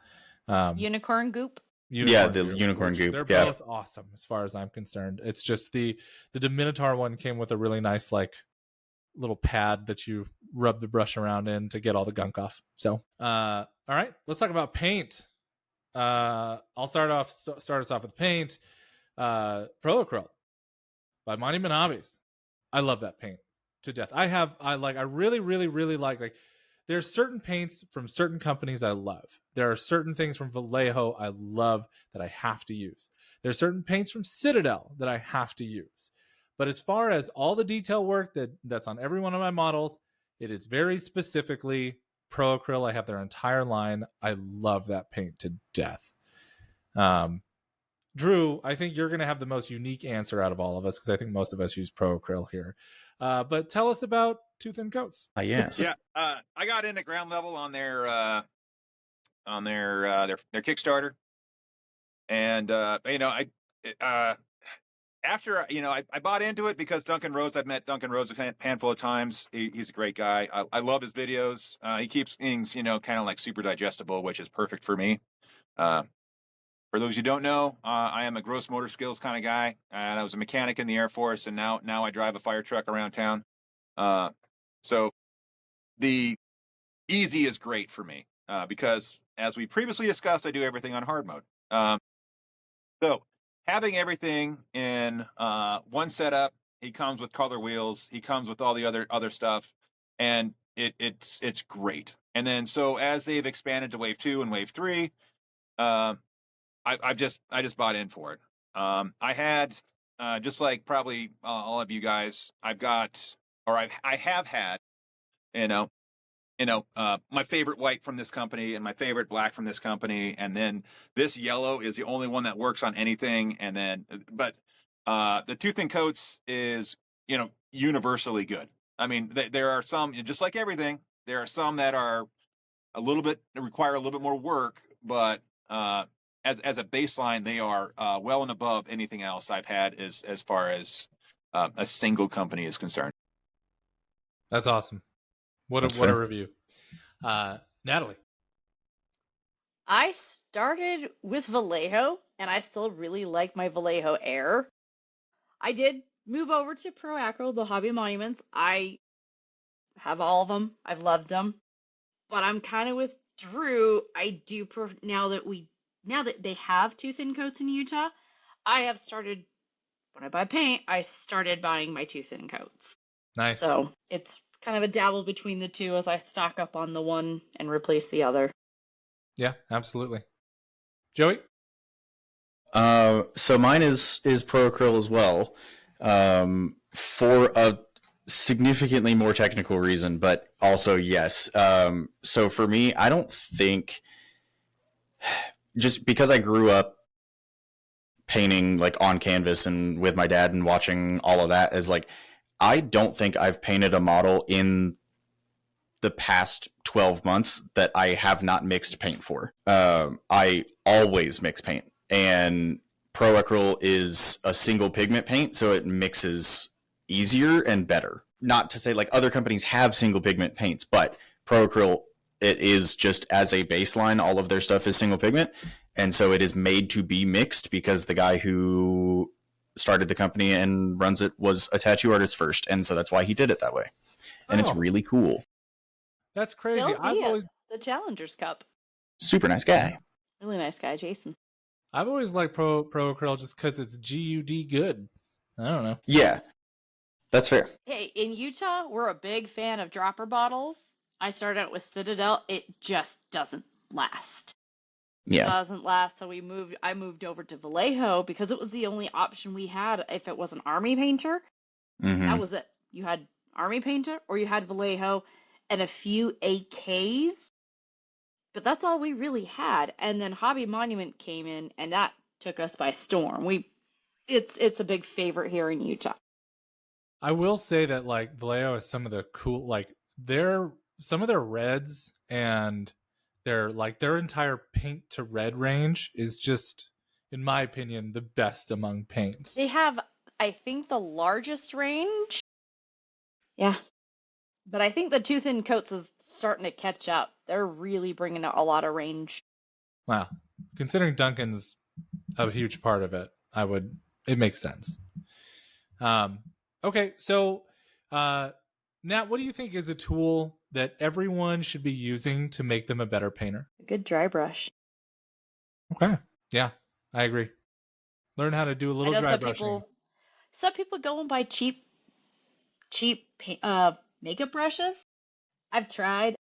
Unicorn Goop? Unicorn Goop. They're both awesome as far as I'm concerned. It's just the Minotaur one came with a really nice like little pad that you rub the brush around in to get all the gunk off. So, all right, let's talk about paint. I'll start us off with paint. Pro Acryl by Monument Hobbies. I love that paint to death. I really, really, really like there's certain paints from certain companies I love. There are certain things from Vallejo I love that I have to use. There's certain paints from Citadel that I have to use. But as far as all the detail work that's on every one of my models, it is very specifically Pro Acryl. I have their entire line. I love that paint to death. Drew, I think you're going to have the most unique answer out of all of us because I think most of us use Pro Acryl here. But tell us about Two Thin Coats. Yes. Yeah. I got in at ground level on their Kickstarter, and after I bought into it because Duncan Rhodes. I've met Duncan Rhodes a handful of times. He's a great guy. I love his videos. He keeps things kind of like super digestible, which is perfect for me. For those who don't know, I am a gross motor skills kind of guy, and I was a mechanic in the Air Force, and now I drive a fire truck around town. So the easy is great for me because, as we previously discussed, I do everything on hard mode. So having everything in one setup, he comes with color wheels, he comes with all the other stuff, and it's great. And then so as they've expanded to Wave 2 and Wave 3, I just bought in for it. I had just like probably all of you guys, I have had, my favorite white from this company and my favorite black from this company, and then this yellow is the only one that works on anything. And then, but the Two Thin Coats is universally good. I mean, there are some, just like everything, there are some that are require a little bit more work, but as a baseline, they are well and above anything else I've had as far as a single company is concerned. That's awesome. What a review. Natalie. I started with Vallejo, and I still really like my Vallejo Air. I did move over to Pro Acryl, the Hobby Monuments. I have all of them. I've loved them. But I'm kind of with Drew. I do now that they have Two Thin Coats in Utah, I have started, when I buy paint, I started buying my Two Thin Coats. Nice. So it's kind of a dabble between the two as I stock up on the one and replace the other. Yeah, absolutely. Joey? So mine is Pro Acryl as well, for a significantly more technical reason, but also yes. So for me, I don't think, just because I grew up painting like on canvas and with my dad and watching all of that, is like, I don't think I've painted a model in the past 12 months that I have not mixed paint for. I always mix paint, and Pro Acryl is a single pigment paint, so it mixes easier and better. Not to say like other companies have single pigment paints, but Pro Acryl, it is just as a baseline, all of their stuff is single pigment. And so it is made to be mixed because the guy who started the company and runs it was a tattoo artist first. And so that's why he did it that way. And it's really cool. That's crazy. They'll I've be always at the Challengers Cup. Super nice guy. Really nice guy, Jason. I've always liked Pro Acryl just because it's GUD good. I don't know. Yeah, that's fair. Hey, in Utah, we're a big fan of dropper bottles. I started out with Citadel. It just doesn't last. Yeah. Doesn't last. So I moved over to Vallejo because it was the only option we had if it was an army painter. Mm-hmm. That was it. You had army painter or you had Vallejo and a few AKs. But that's all we really had. And then Hobby Monument came in and that took us by storm. It's a big favorite here in Utah. I will say that like Vallejo is some of the cool, like some of their reds and their entire pink to red range is just, in my opinion, the best among paints. They have, I think, the largest range. Yeah. But I think the Too Thin Coats is starting to catch up. They're really bringing out a lot of range. Wow. Considering Duncan's a huge part of it, it makes sense. Okay, so Nat, what do you think is a tool that everyone should be using to make them a better painter? A good dry brush. Okay. Yeah, I agree. Learn how to do a little dry brushing. Some people go and buy cheap makeup brushes. I've tried,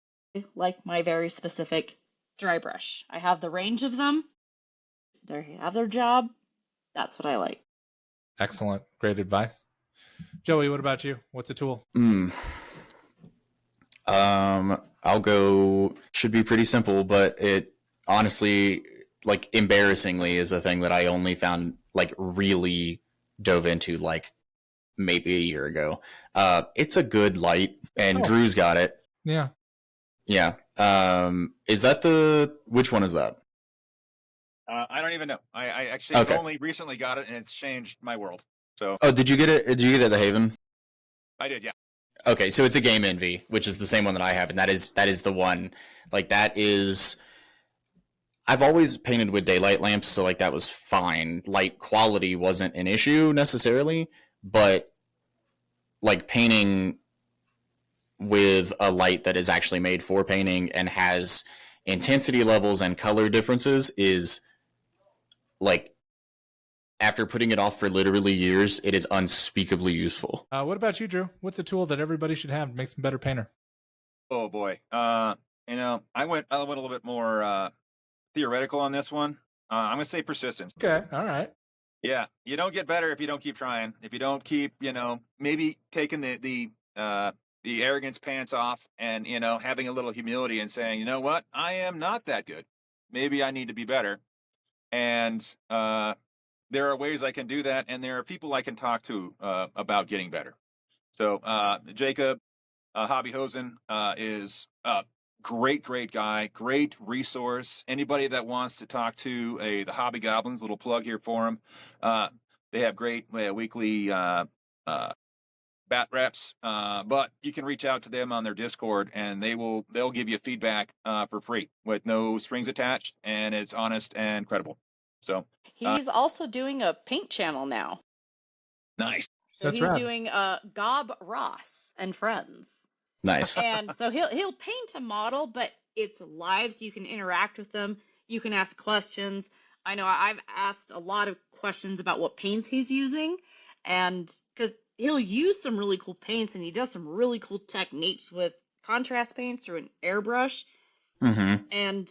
like my very specific dry brush. I have the range of them. They have their job. That's what I like. Excellent. Great advice. Joey, what about you? What's a tool? I'll go, should be pretty simple, but it honestly, like embarrassingly, is a thing that I only found like really dove into like maybe a year ago. It's a good light, and Drew's got it. Yeah. Yeah. Is that which one is that? I don't even know. I actually only recently got it, and it's changed my world. So. Oh, did you get it? Did you get it at the Haven? I did, yeah. Okay, so it's a Game Envy, which is the same one that I have, and that is the one. Like that is. I've always painted with daylight lamps, so like that was fine. Light quality wasn't an issue necessarily, but like painting with a light that is actually made for painting and has intensity levels and color differences is like, after putting it off for literally years, it is unspeakably useful. What about you, Drew? What's a tool that everybody should have to make some better painter? Oh boy. I went a little bit more theoretical on this one. I'm gonna say persistence. Okay, all right. Yeah, you don't get better if you don't keep trying. If you don't keep, maybe taking the arrogance pants off and having a little humility and saying, you know what, I am not that good. Maybe I need to be better. And there are ways I can do that, and there are people I can talk to about getting better. So Jacob Hobbyhosen is a great guy, great resource. Anybody that wants to talk to the Hobby Goblins, little plug here for them. They have great weekly bat reps, but you can reach out to them on their Discord, and they'll give you feedback for free with no strings attached, and it's honest and credible. So he's also doing a paint channel now. Nice. So That's he's rad. doing Gob Ross and Friends. Nice. And so he'll paint a model, but it's live, so you can interact with them. You can ask questions. I know I've asked a lot of questions about what paints he's using, and because he'll use some really cool paints, and he does some really cool techniques with contrast paints through an airbrush. Mm-hmm. And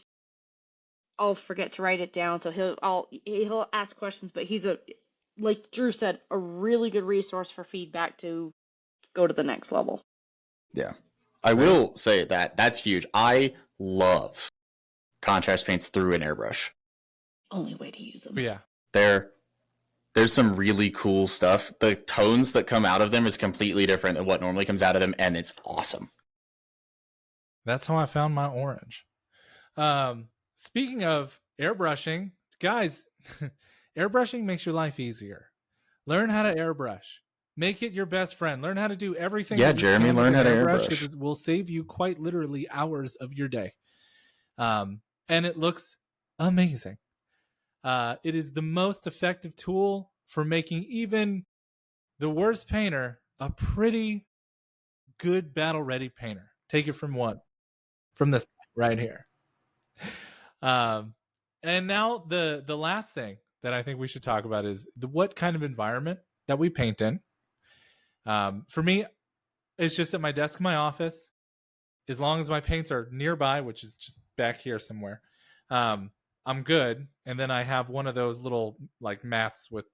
I'll forget to write it down, so he'll ask questions, but he's like Drew said, a really good resource for feedback to go to the next level. Yeah. I will say that's huge. I love contrast paints through an airbrush. Only way to use them. Yeah. There's some really cool stuff. The tones that come out of them is completely different than what normally comes out of them, and it's awesome. That's how I found my orange. Speaking of airbrushing, guys, airbrushing makes your life easier. Learn how to airbrush. Make it your best friend. Learn how to do everything. Yeah, that you Jeremy, can with learn an how to airbrush. airbrush. It will save you quite literally hours of your day. And it looks amazing. It is the most effective tool for making even the worst painter a pretty good battle ready painter. Take it from this right here. And now the last thing that I think we should talk about is what kind of environment that we paint in. For me, it's just at my desk in my office. As long as my paints are nearby, which is just back here somewhere, I'm good. And then I have one of those little like mats with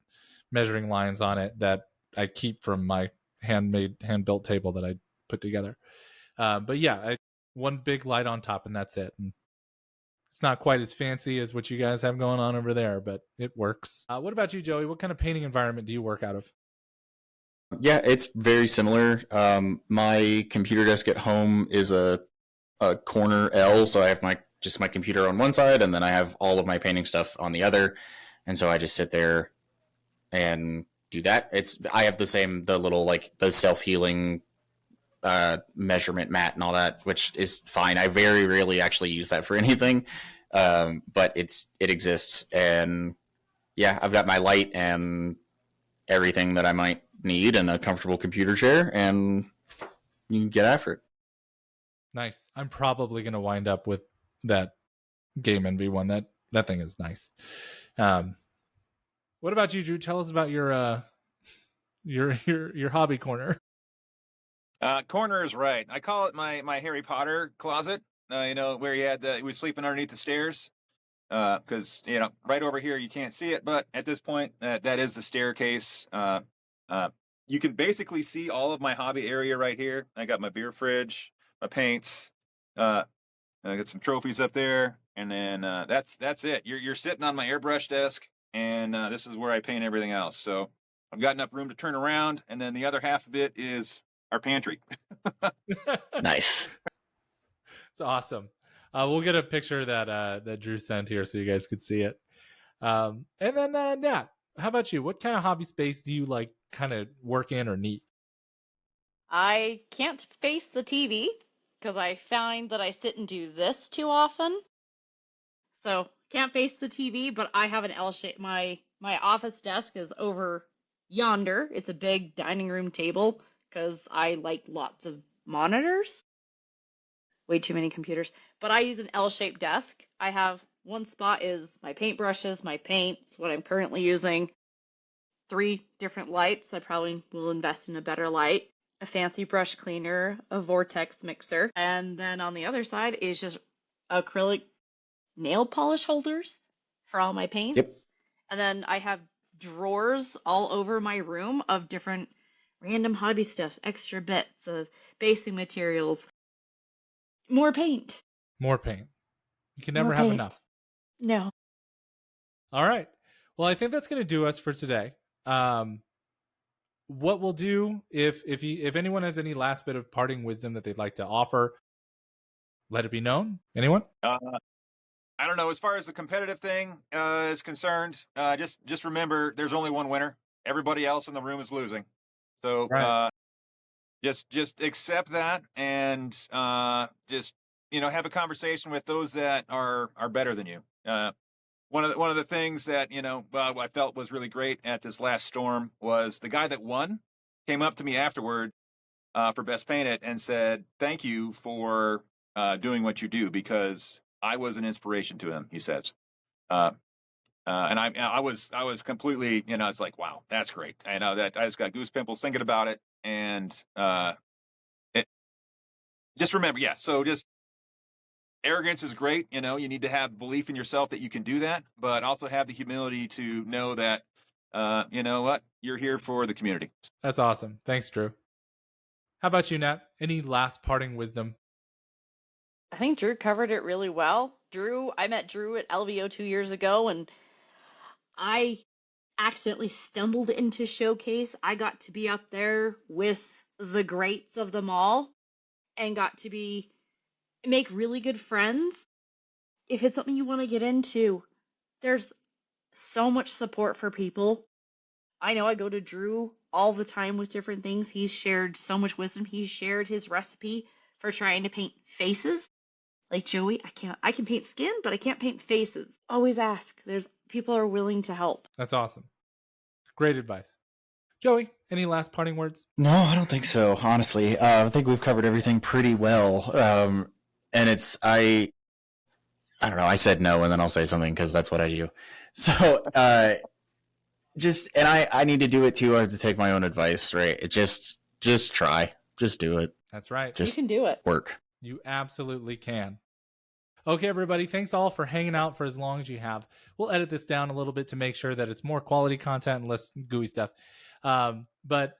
measuring lines on it that I keep from my hand-built table that I put together. But yeah, one big light on top, and that's it. And it's not quite as fancy as what you guys have going on over there, but it works. What about you, Joey? What kind of painting environment do you work out of? Yeah, it's very similar. My computer desk at home is a corner L, so I have my computer on one side, and then I have all of my painting stuff on the other, and so I just sit there and do that. I have the little like the self-healing measurement mat and all that, which is fine. I very rarely actually use that for anything, but it exists, and yeah, I've got my light and everything that I might need and a comfortable computer chair, and you can get after it. Nice. I'm probably going to wind up with that Game Envy one. That thing is nice. What about you, Drew? Tell us about your hobby corner. Corner is right. I call it my Harry Potter closet. Where he was sleeping underneath the stairs. Because right over here you can't see it, but at this point that is the staircase. You can basically see all of my hobby area right here. I got my beer fridge, my paints. I got some trophies up there, and then that's it. You're sitting on my airbrush desk, and this is where I paint everything else. So I've got enough room to turn around, and then the other half of it is our pantry. Nice. It's awesome. We'll get a picture that Drew sent here so you guys could see it. And then Nat, how about you? What kind of hobby space do you like kind of work in or need? I can't face the TV because I find that I sit and do this too often. So can't face the TV, but I have an L shape. My office desk is over yonder. It's a big dining room table because I like lots of monitors. Way too many computers. But I use an L-shaped desk. I have one spot is my paintbrushes, my paints, what I'm currently using. 3 different lights. I probably will invest in a better light. A fancy brush cleaner, a vortex mixer. And then on the other side is just acrylic nail polish holders for all my paints. Yep. And then I have drawers all over my room of different random hobby stuff, extra bits of basing materials. More paint. More paint. You can never have enough. No. All right. Well, I think that's going to do us for today. What we'll do if anyone has any last bit of parting wisdom that they'd like to offer, let it be known. Anyone? I don't know. As far as the competitive thing is concerned, just remember there's only one winner. Everybody else in the room is losing. So Right. Just accept that and just have a conversation with those that are better than you. One of the things that I felt was really great at this last storm was the guy that won came up to me afterward for Best Painted and said, "Thank you for doing what you do because I was an inspiration to him." He says, and I was completely it's like, wow, that's great. I know that I just got goose pimples thinking about it. And just remember, so just arrogance is great. You need to have belief in yourself that you can do that, but also have the humility to know that, you know what, you're here for the community. That's awesome. Thanks, Drew. How about you, Nat? Any last parting wisdom? I think Drew covered it really well. I met Drew at LVO 2 years ago, and I accidentally stumbled into Showcase. I got to be up there with the greats of them all and got to be make really good friends. If it's something you want to get into, there's so much support for people. I know I go to Drew all the time with different things. He's shared so much wisdom. He's shared his recipe for trying to paint faces. Like Joey, I can paint skin, but I can't paint faces. Always ask. There's people are willing to help. That's awesome. Great advice. Joey, any last parting words? No, I don't think so. Honestly, I think we've covered everything pretty well. And I don't know. I said no, and then I'll say something because that's what I do. So, I need to do it too. I have to take my own advice, right? Just try, just do it. That's right. Just you can do it. Work. You absolutely can. Okay, everybody, thanks all for hanging out for as long as you have. We'll edit this down a little bit to make sure that it's more quality content and less gooey stuff. But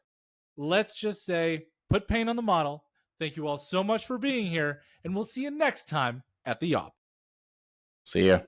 let's just say, put paint on the model. Thank you all so much for being here, and we'll see you next time at the Op. See ya.